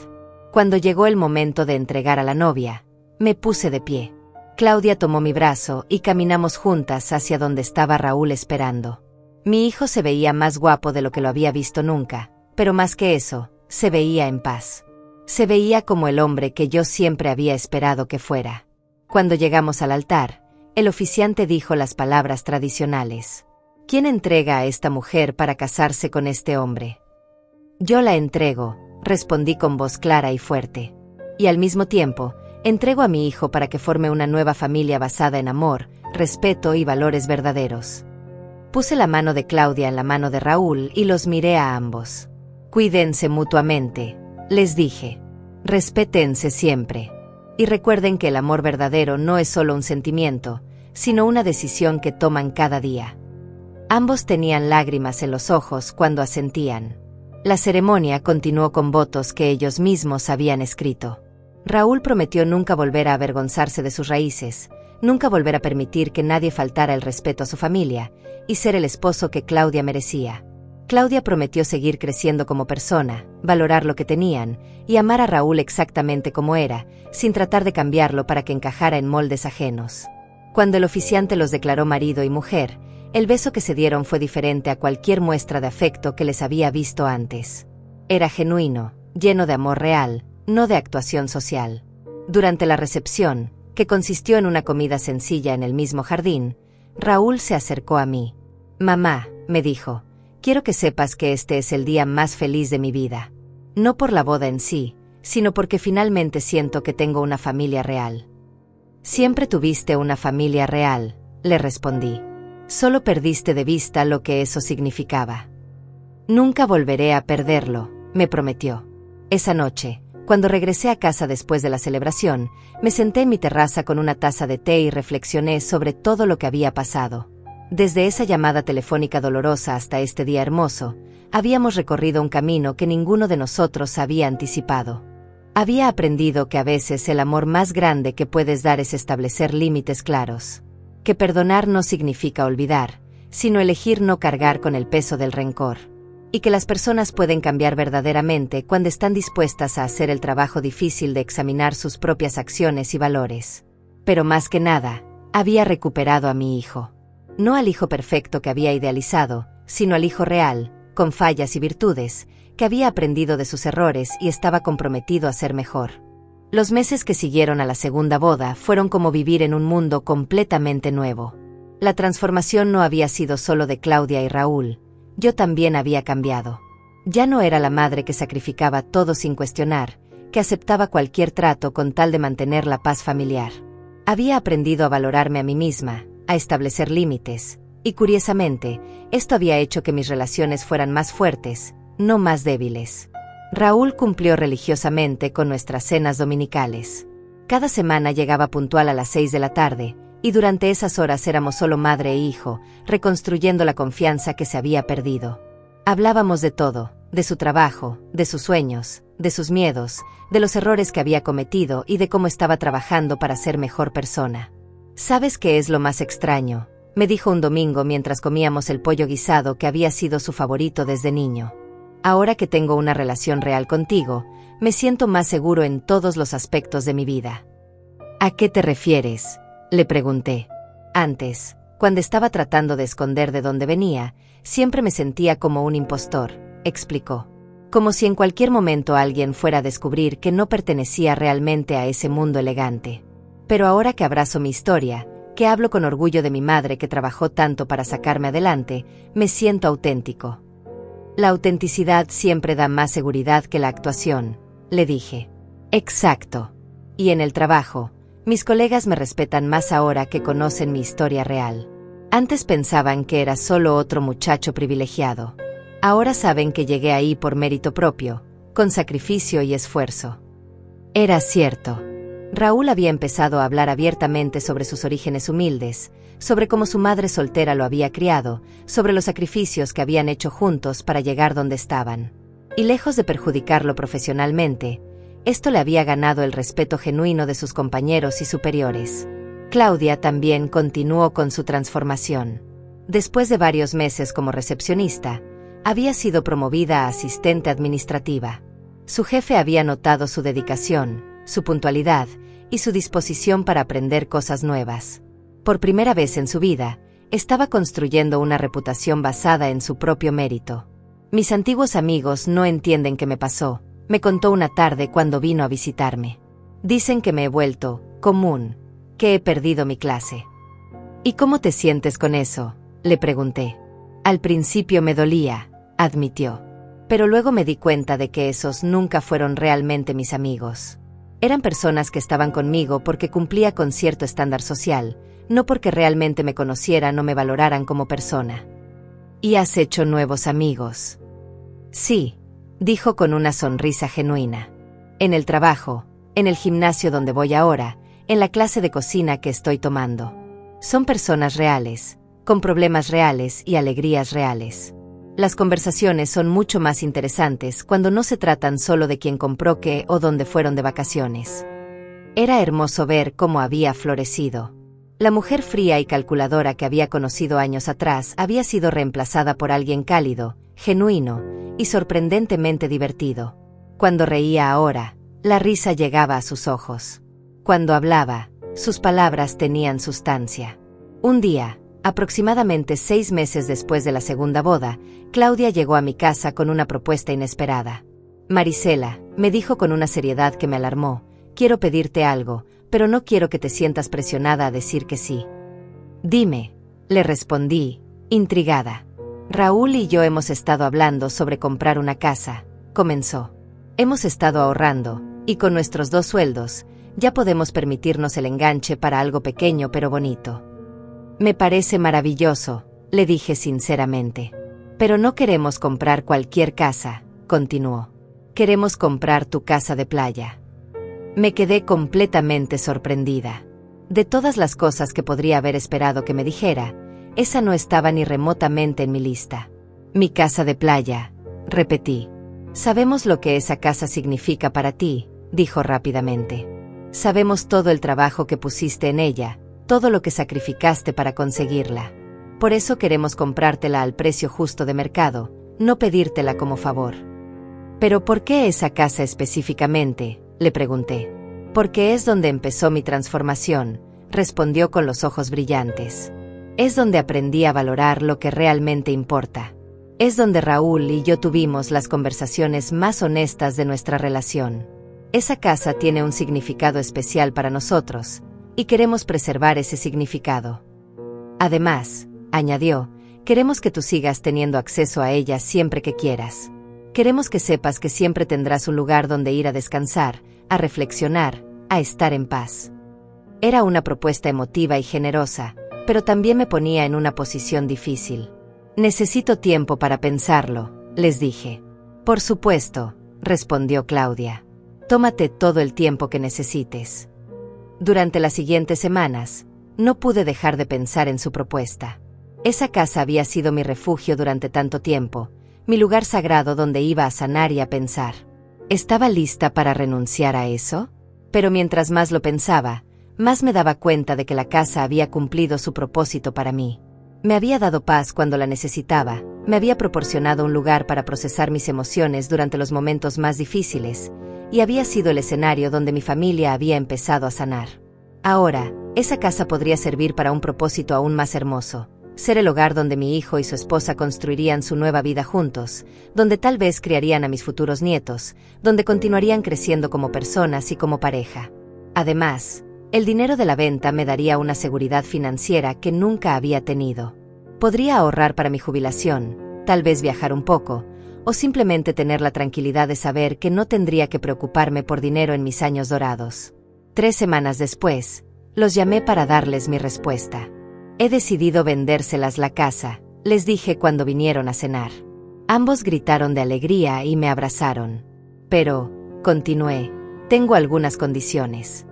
Cuando llegó el momento de entregar a la novia, me puse de pie. Claudia tomó mi brazo y caminamos juntas hacia donde estaba Raúl esperando. Mi hijo se veía más guapo de lo que lo había visto nunca, pero más que eso, se veía en paz. Se veía como el hombre que yo siempre había esperado que fuera. Cuando llegamos al altar, el oficiante dijo las palabras tradicionales. ¿Quién entrega a esta mujer para casarse con este hombre? Yo la entrego, respondí con voz clara y fuerte. Y al mismo tiempo, entrego a mi hijo para que forme una nueva familia basada en amor, respeto y valores verdaderos. Puse la mano de Claudia en la mano de Raúl y los miré a ambos. Cuídense mutuamente, les dije. Respétense siempre. Y recuerden que el amor verdadero no es solo un sentimiento, sino una decisión que toman cada día. Ambos tenían lágrimas en los ojos cuando asentían. La ceremonia continuó con votos que ellos mismos habían escrito. Raúl prometió nunca volver a avergonzarse de sus raíces, nunca volver a permitir que nadie faltara el respeto a su familia, y ser el esposo que Claudia merecía. Claudia prometió seguir creciendo como persona, valorar lo que tenían, y amar a Raúl exactamente como era, sin tratar de cambiarlo para que encajara en moldes ajenos. Cuando el oficiante los declaró marido y mujer, el beso que se dieron fue diferente a cualquier muestra de afecto que les había visto antes. Era genuino, lleno de amor real, no de actuación social. Durante la recepción, que consistió en una comida sencilla en el mismo jardín, Raúl se acercó a mí. «Mamá», me dijo, «quiero que sepas que este es el día más feliz de mi vida. No por la boda en sí, sino porque finalmente siento que tengo una familia real». «Siempre tuviste una familia real», le respondí. «Solo perdiste de vista lo que eso significaba». «Nunca volveré a perderlo», me prometió. Esa noche, cuando regresé a casa después de la celebración, me senté en mi terraza con una taza de té y reflexioné sobre todo lo que había pasado. Desde esa llamada telefónica dolorosa hasta este día hermoso, habíamos recorrido un camino que ninguno de nosotros había anticipado. Había aprendido que a veces el amor más grande que puedes dar es establecer límites claros. Que perdonar no significa olvidar, sino elegir no cargar con el peso del rencor. Y que las personas pueden cambiar verdaderamente cuando están dispuestas a hacer el trabajo difícil de examinar sus propias acciones y valores. Pero más que nada, había recuperado a mi hijo. No al hijo perfecto que había idealizado, sino al hijo real, con fallas y virtudes, que había aprendido de sus errores y estaba comprometido a ser mejor. Los meses que siguieron a la segunda boda fueron como vivir en un mundo completamente nuevo. La transformación no había sido solo de Claudia y Raúl, yo también había cambiado. Ya no era la madre que sacrificaba todo sin cuestionar, que aceptaba cualquier trato con tal de mantener la paz familiar. Había aprendido a valorarme a mí misma, a establecer límites, y curiosamente, esto había hecho que mis relaciones fueran más fuertes, no más débiles. Raúl cumplió religiosamente con nuestras cenas dominicales. Cada semana llegaba puntual a las 6 de la tarde, y durante esas horas éramos solo madre e hijo, reconstruyendo la confianza que se había perdido. Hablábamos de todo, de su trabajo, de sus sueños, de sus miedos, de los errores que había cometido y de cómo estaba trabajando para ser mejor persona. ¿Sabes qué es lo más extraño?, me dijo un domingo mientras comíamos el pollo guisado que había sido su favorito desde niño. Ahora que tengo una relación real contigo, me siento más seguro en todos los aspectos de mi vida. ¿A qué te refieres?, le pregunté. Antes, cuando estaba tratando de esconder de dónde venía, siempre me sentía como un impostor, explicó. Como si en cualquier momento alguien fuera a descubrir que no pertenecía realmente a ese mundo elegante. Pero ahora que abrazo mi historia, que hablo con orgullo de mi madre que trabajó tanto para sacarme adelante, me siento auténtico. La autenticidad siempre da más seguridad que la actuación, le dije. Exacto. Y en el trabajo, mis colegas me respetan más ahora que conocen mi historia real. Antes pensaban que era solo otro muchacho privilegiado. Ahora saben que llegué ahí por mérito propio, con sacrificio y esfuerzo. Era cierto. Raúl había empezado a hablar abiertamente sobre sus orígenes humildes, sobre cómo su madre soltera lo había criado, sobre los sacrificios que habían hecho juntos para llegar donde estaban. Y lejos de perjudicarlo profesionalmente, esto le había ganado el respeto genuino de sus compañeros y superiores. Claudia también continuó con su transformación. Después de varios meses como recepcionista, había sido promovida a asistente administrativa. Su jefe había notado su dedicación, su puntualidad y su disposición para aprender cosas nuevas. Por primera vez en su vida, estaba construyendo una reputación basada en su propio mérito. Mis antiguos amigos no entienden qué me pasó, me contó una tarde cuando vino a visitarme. Dicen que me he vuelto común, que he perdido mi clase. ¿Y cómo te sientes con eso?, le pregunté. Al principio me dolía, admitió. Pero luego me di cuenta de que esos nunca fueron realmente mis amigos. Eran personas que estaban conmigo porque cumplía con cierto estándar social, no porque realmente me conocieran o me valoraran como persona. ¿Y has hecho nuevos amigos? Sí, dijo con una sonrisa genuina. En el trabajo, en el gimnasio donde voy ahora, en la clase de cocina que estoy tomando. Son personas reales, con problemas reales y alegrías reales. Las conversaciones son mucho más interesantes cuando no se tratan solo de quién compró qué o dónde fueron de vacaciones. Era hermoso ver cómo había florecido. La mujer fría y calculadora que había conocido años atrás había sido reemplazada por alguien cálido, genuino y sorprendentemente divertido. Cuando reía ahora, la risa llegaba a sus ojos. Cuando hablaba, sus palabras tenían sustancia. Un día, aproximadamente 6 meses después de la segunda boda, Claudia llegó a mi casa con una propuesta inesperada. Marisela, me dijo con una seriedad que me alarmó, quiero pedirte algo, pero no quiero que te sientas presionada a decir que sí. Dime, le respondí, intrigada. Raúl y yo hemos estado hablando sobre comprar una casa, comenzó. Hemos estado ahorrando, y con nuestros 2 sueldos, ya podemos permitirnos el enganche para algo pequeño pero bonito. Me parece maravilloso, le dije sinceramente. Pero no queremos comprar cualquier casa, continuó. Queremos comprar tu casa de playa. Me quedé completamente sorprendida. De todas las cosas que podría haber esperado que me dijera, esa no estaba ni remotamente en mi lista. Mi casa de playa, repetí. Sabemos lo que esa casa significa para ti, dijo rápidamente. Sabemos todo el trabajo que pusiste en ella, todo lo que sacrificaste para conseguirla. Por eso queremos comprártela al precio justo de mercado, no pedírtela como favor. ¿Pero por qué esa casa específicamente?, le pregunté. Porque es donde empezó mi transformación, respondió con los ojos brillantes. Es donde aprendí a valorar lo que realmente importa. Es donde Raúl y yo tuvimos las conversaciones más honestas de nuestra relación. Esa casa tiene un significado especial para nosotros, y queremos preservar ese significado. Además, añadió, queremos que tú sigas teniendo acceso a ella siempre que quieras. Queremos que sepas que siempre tendrás un lugar donde ir a descansar, a reflexionar, a estar en paz. Era una propuesta emotiva y generosa, pero también me ponía en una posición difícil. Necesito tiempo para pensarlo, les dije. Por supuesto, respondió Claudia. Tómate todo el tiempo que necesites. Durante las siguientes semanas, no pude dejar de pensar en su propuesta. Esa casa había sido mi refugio durante tanto tiempo, mi lugar sagrado donde iba a sanar y a pensar. ¿Estaba lista para renunciar a eso? Pero mientras más lo pensaba, más me daba cuenta de que la casa había cumplido su propósito para mí. Me había dado paz cuando la necesitaba, me había proporcionado un lugar para procesar mis emociones durante los momentos más difíciles, y había sido el escenario donde mi familia había empezado a sanar. Ahora, esa casa podría servir para un propósito aún más hermoso, ser el hogar donde mi hijo y su esposa construirían su nueva vida juntos, donde tal vez criarían a mis futuros nietos, donde continuarían creciendo como personas y como pareja. Además, el dinero de la venta me daría una seguridad financiera que nunca había tenido. Podría ahorrar para mi jubilación, tal vez viajar un poco, o simplemente tener la tranquilidad de saber que no tendría que preocuparme por dinero en mis años dorados. 3 semanas después, los llamé para darles mi respuesta. He decidido vendérselas la casa, les dije cuando vinieron a cenar. Ambos gritaron de alegría y me abrazaron. Pero, continué, tengo algunas condiciones.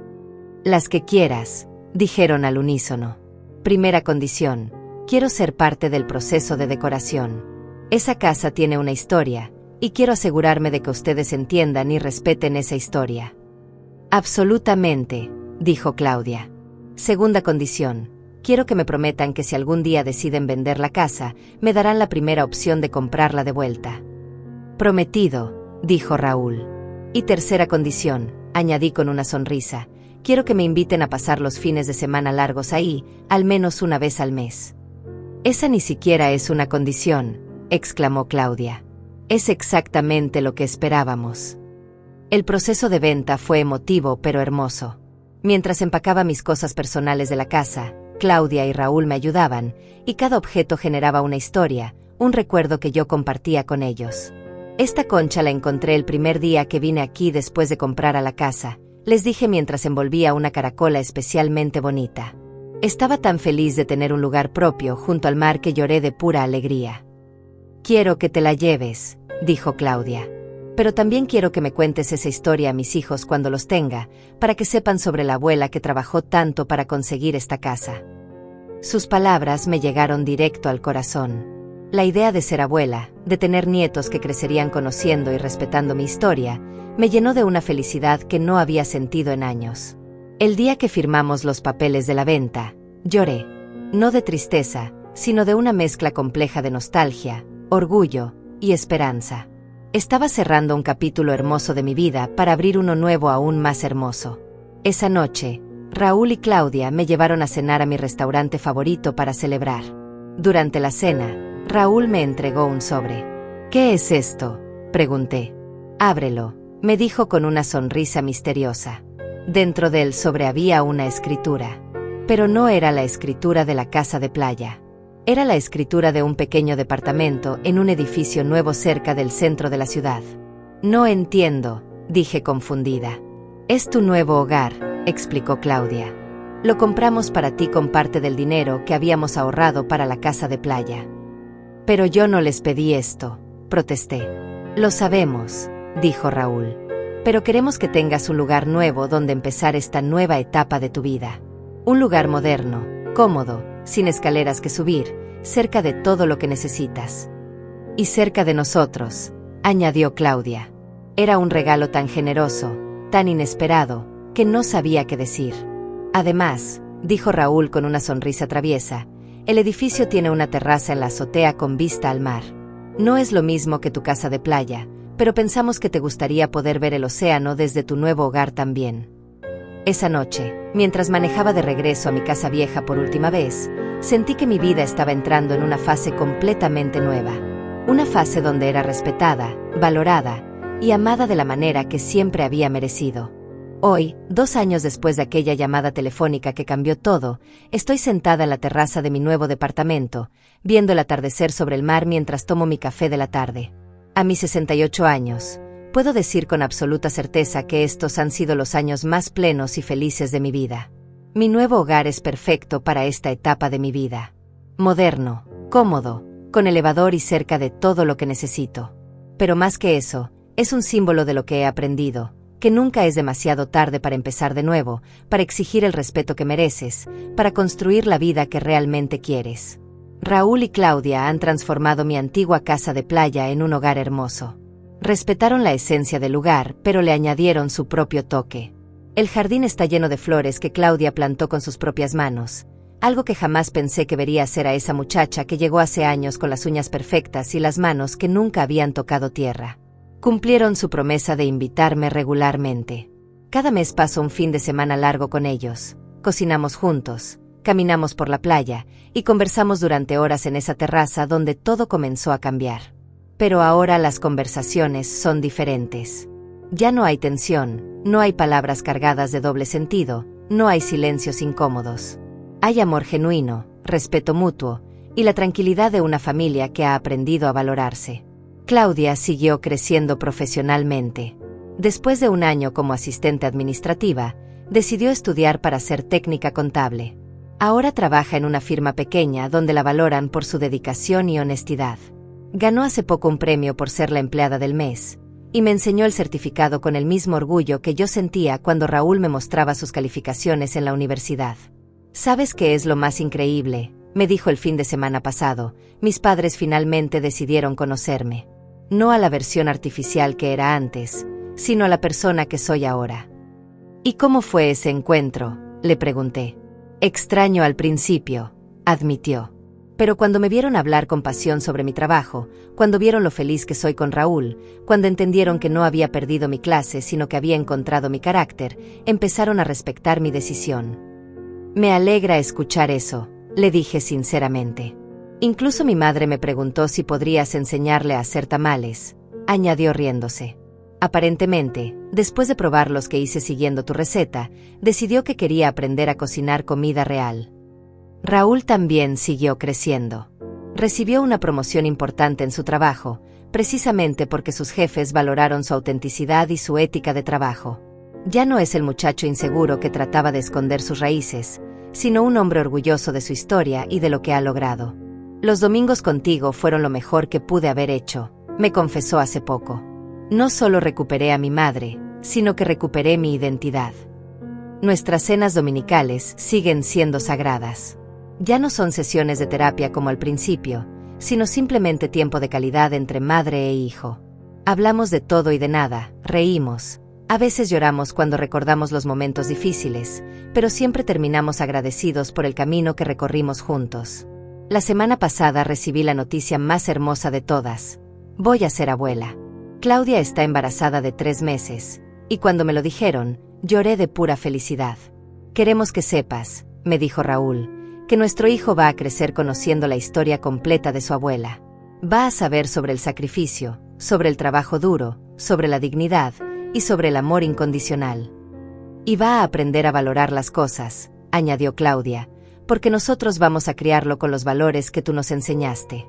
Las que quieras, dijeron al unísono. Primera condición, quiero ser parte del proceso de decoración. Esa casa tiene una historia, y quiero asegurarme de que ustedes entiendan y respeten esa historia. Absolutamente, dijo Claudia. Segunda condición, quiero que me prometan que si algún día deciden vender la casa, me darán la primera opción de comprarla de vuelta. Prometido, dijo Raúl. Y tercera condición, añadí con una sonrisa, quiero que me inviten a pasar los fines de semana largos ahí, al menos una vez al mes. Esa ni siquiera es una condición, exclamó Claudia. Es exactamente lo que esperábamos. El proceso de venta fue emotivo pero hermoso. Mientras empacaba mis cosas personales de la casa, Claudia y Raúl me ayudaban, y cada objeto generaba una historia, un recuerdo que yo compartía con ellos. Esta concha la encontré el primer día que vine aquí después de comprar a la casa, les dije mientras envolvía una caracola especialmente bonita. Estaba tan feliz de tener un lugar propio junto al mar que lloré de pura alegría. Quiero que te la lleves, dijo Claudia. Pero también quiero que me cuentes esa historia a mis hijos cuando los tenga, para que sepan sobre la abuela que trabajó tanto para conseguir esta casa. Sus palabras me llegaron directo al corazón. La idea de ser abuela, de tener nietos que crecerían conociendo y respetando mi historia, me llenó de una felicidad que no había sentido en años. El día que firmamos los papeles de la venta, lloré. No de tristeza, sino de una mezcla compleja de nostalgia, orgullo y esperanza. Estaba cerrando un capítulo hermoso de mi vida para abrir uno nuevo aún más hermoso. Esa noche, Raúl y Claudia me llevaron a cenar a mi restaurante favorito para celebrar. Durante la cena, Raúl me entregó un sobre. ¿Qué es esto?, pregunté. Ábrelo, me dijo con una sonrisa misteriosa. Dentro del sobre había una escritura. Pero no era la escritura de la casa de playa. Era la escritura de un pequeño departamento en un edificio nuevo cerca del centro de la ciudad. No entiendo, dije confundida. Es tu nuevo hogar, explicó Claudia. Lo compramos para ti con parte del dinero que habíamos ahorrado para la casa de playa. Pero yo no les pedí esto, protesté. Lo sabemos, dijo Raúl. Pero queremos que tengas un lugar nuevo donde empezar esta nueva etapa de tu vida. Un lugar moderno, cómodo, sin escaleras que subir, cerca de todo lo que necesitas. Y cerca de nosotros, añadió Claudia. Era un regalo tan generoso, tan inesperado, que no sabía qué decir. Además, dijo Raúl con una sonrisa traviesa, el edificio tiene una terraza en la azotea con vista al mar. No es lo mismo que tu casa de playa, pero pensamos que te gustaría poder ver el océano desde tu nuevo hogar también. Esa noche, mientras manejaba de regreso a mi casa vieja por última vez, sentí que mi vida estaba entrando en una fase completamente nueva. Una fase donde era respetada, valorada y amada de la manera que siempre había merecido. Hoy, 2 años después de aquella llamada telefónica que cambió todo, estoy sentada en la terraza de mi nuevo departamento, viendo el atardecer sobre el mar mientras tomo mi café de la tarde. A mis 68 años, puedo decir con absoluta certeza que estos han sido los años más plenos y felices de mi vida. Mi nuevo hogar es perfecto para esta etapa de mi vida. Moderno, cómodo, con elevador y cerca de todo lo que necesito. Pero más que eso, es un símbolo de lo que he aprendido, que nunca es demasiado tarde para empezar de nuevo, para exigir el respeto que mereces, para construir la vida que realmente quieres. Raúl y Claudia han transformado mi antigua casa de playa en un hogar hermoso. Respetaron la esencia del lugar, pero le añadieron su propio toque. El jardín está lleno de flores que Claudia plantó con sus propias manos, algo que jamás pensé que vería hacer a esa muchacha que llegó hace años con las uñas perfectas y las manos que nunca habían tocado tierra. Cumplieron su promesa de invitarme regularmente. Cada mes paso un fin de semana largo con ellos. Cocinamos juntos, caminamos por la playa y conversamos durante horas en esa terraza donde todo comenzó a cambiar. Pero ahora las conversaciones son diferentes. Ya no hay tensión, no hay palabras cargadas de doble sentido, no hay silencios incómodos. Hay amor genuino, respeto mutuo y la tranquilidad de una familia que ha aprendido a valorarse. Claudia siguió creciendo profesionalmente. Después de un año como asistente administrativa, decidió estudiar para ser técnica contable. Ahora trabaja en una firma pequeña donde la valoran por su dedicación y honestidad. Ganó hace poco un premio por ser la empleada del mes, y me enseñó el certificado con el mismo orgullo que yo sentía cuando Raúl me mostraba sus calificaciones en la universidad. ¿Sabes qué es lo más increíble?, me dijo el fin de semana pasado. Mis padres finalmente decidieron conocerme. No a la versión artificial que era antes, sino a la persona que soy ahora. ¿Y cómo fue ese encuentro?, le pregunté. Extraño al principio, admitió. Pero cuando me vieron hablar con pasión sobre mi trabajo, cuando vieron lo feliz que soy con Raúl, cuando entendieron que no había perdido mi clase sino que había encontrado mi carácter, empezaron a respetar mi decisión. Me alegra escuchar eso, le dije sinceramente. Incluso mi madre me preguntó si podrías enseñarle a hacer tamales, añadió riéndose. Aparentemente, después de probar los que hice siguiendo tu receta, decidió que quería aprender a cocinar comida real. Raúl también siguió creciendo. Recibió una promoción importante en su trabajo, precisamente porque sus jefes valoraron su autenticidad y su ética de trabajo. Ya no es el muchacho inseguro que trataba de esconder sus raíces, sino un hombre orgulloso de su historia y de lo que ha logrado. Los domingos contigo fueron lo mejor que pude haber hecho, me confesó hace poco. No solo recuperé a mi madre, sino que recuperé mi identidad. Nuestras cenas dominicales siguen siendo sagradas. Ya no son sesiones de terapia como al principio, sino simplemente tiempo de calidad entre madre e hijo. Hablamos de todo y de nada, reímos. A veces lloramos cuando recordamos los momentos difíciles, pero siempre terminamos agradecidos por el camino que recorrimos juntos. La semana pasada recibí la noticia más hermosa de todas. Voy a ser abuela. Claudia está embarazada de 3 meses, y cuando me lo dijeron, lloré de pura felicidad. Queremos que sepas, me dijo Raúl, que nuestro hijo va a crecer conociendo la historia completa de su abuela. Va a saber sobre el sacrificio, sobre el trabajo duro, sobre la dignidad y sobre el amor incondicional. Y va a aprender a valorar las cosas, añadió Claudia, porque nosotros vamos a criarlo con los valores que tú nos enseñaste.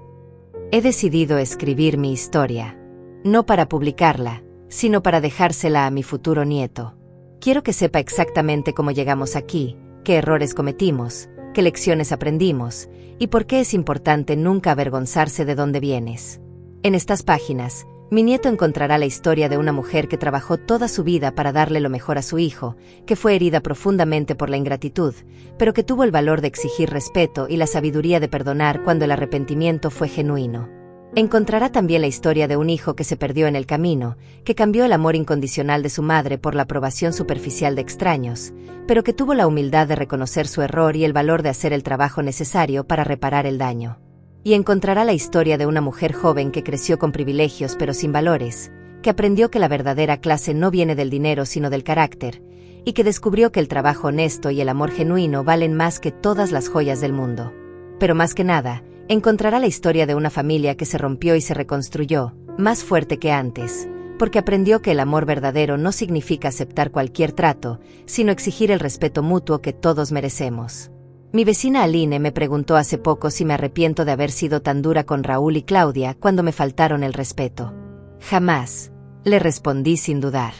He decidido escribir mi historia, no para publicarla, sino para dejársela a mi futuro nieto. Quiero que sepa exactamente cómo llegamos aquí, qué errores cometimos, qué lecciones aprendimos, y por qué es importante nunca avergonzarse de dónde vienes. En estas páginas, mi nieto encontrará la historia de una mujer que trabajó toda su vida para darle lo mejor a su hijo, que fue herida profundamente por la ingratitud, pero que tuvo el valor de exigir respeto y la sabiduría de perdonar cuando el arrepentimiento fue genuino. Encontrará también la historia de un hijo que se perdió en el camino, que cambió el amor incondicional de su madre por la aprobación superficial de extraños, pero que tuvo la humildad de reconocer su error y el valor de hacer el trabajo necesario para reparar el daño. Y encontrará la historia de una mujer joven que creció con privilegios pero sin valores, que aprendió que la verdadera clase no viene del dinero sino del carácter, y que descubrió que el trabajo honesto y el amor genuino valen más que todas las joyas del mundo. Pero más que nada, encontrará la historia de una familia que se rompió y se reconstruyó, más fuerte que antes, porque aprendió que el amor verdadero no significa aceptar cualquier trato, sino exigir el respeto mutuo que todos merecemos. Mi vecina Aline me preguntó hace poco si me arrepiento de haber sido tan dura con Raúl y Claudia cuando me faltaron el respeto. Jamás, le respondí sin dudar.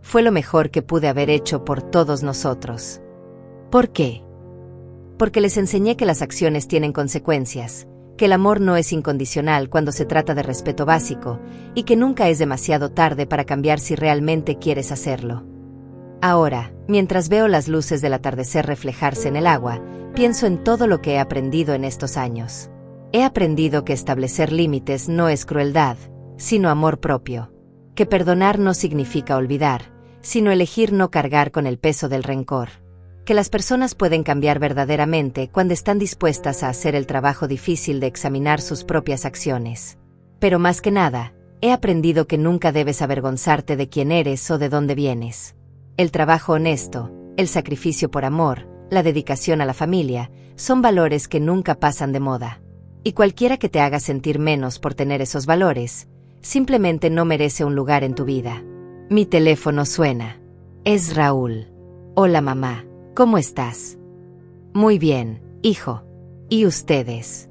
Fue lo mejor que pude haber hecho por todos nosotros. ¿Por qué? Porque les enseñé que las acciones tienen consecuencias, que el amor no es incondicional cuando se trata de respeto básico, y que nunca es demasiado tarde para cambiar si realmente quieres hacerlo. Ahora, mientras veo las luces del atardecer reflejarse en el agua, pienso en todo lo que he aprendido en estos años. He aprendido que establecer límites no es crueldad, sino amor propio. Que perdonar no significa olvidar, sino elegir no cargar con el peso del rencor. Que las personas pueden cambiar verdaderamente cuando están dispuestas a hacer el trabajo difícil de examinar sus propias acciones. Pero más que nada, he aprendido que nunca debes avergonzarte de quién eres o de dónde vienes. El trabajo honesto, el sacrificio por amor, la dedicación a la familia, son valores que nunca pasan de moda. Y cualquiera que te haga sentir menos por tener esos valores, simplemente no merece un lugar en tu vida. Mi teléfono suena. Es Raúl. Hola mamá, ¿cómo estás? Muy bien, hijo. ¿Y ustedes?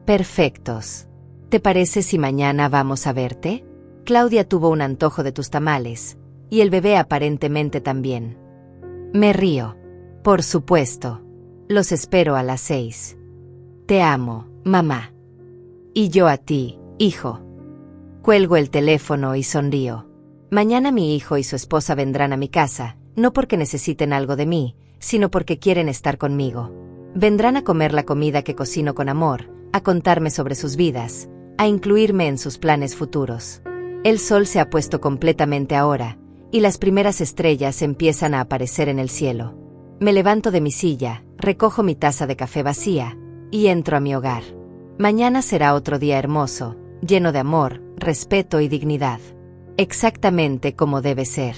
Perfectos. ¿Te parece si mañana vamos a verte? Claudia tuvo un antojo de tus tamales, y el bebé aparentemente también. Me río. Por supuesto. Los espero a las 6. Te amo, mamá. Y yo a ti, hijo. Cuelgo el teléfono y sonrío. Mañana mi hijo y su esposa vendrán a mi casa, no porque necesiten algo de mí, sino porque quieren estar conmigo. Vendrán a comer la comida que cocino con amor, a contarme sobre sus vidas, a incluirme en sus planes futuros. El sol se ha puesto completamente ahora, y las primeras estrellas empiezan a aparecer en el cielo. Me levanto de mi silla, recojo mi taza de café vacía, y entro a mi hogar. Mañana será otro día hermoso, lleno de amor, respeto y dignidad. Exactamente como debe ser.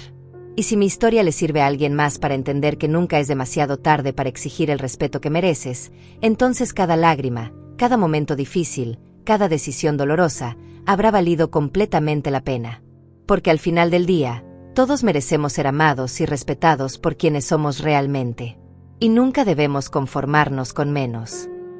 Y si mi historia le sirve a alguien más para entender que nunca es demasiado tarde para exigir el respeto que mereces, entonces cada lágrima, cada momento difícil, cada decisión dolorosa, habrá valido completamente la pena. Porque al final del día, todos merecemos ser amados y respetados por quienes somos realmente. Y nunca debemos conformarnos con menos.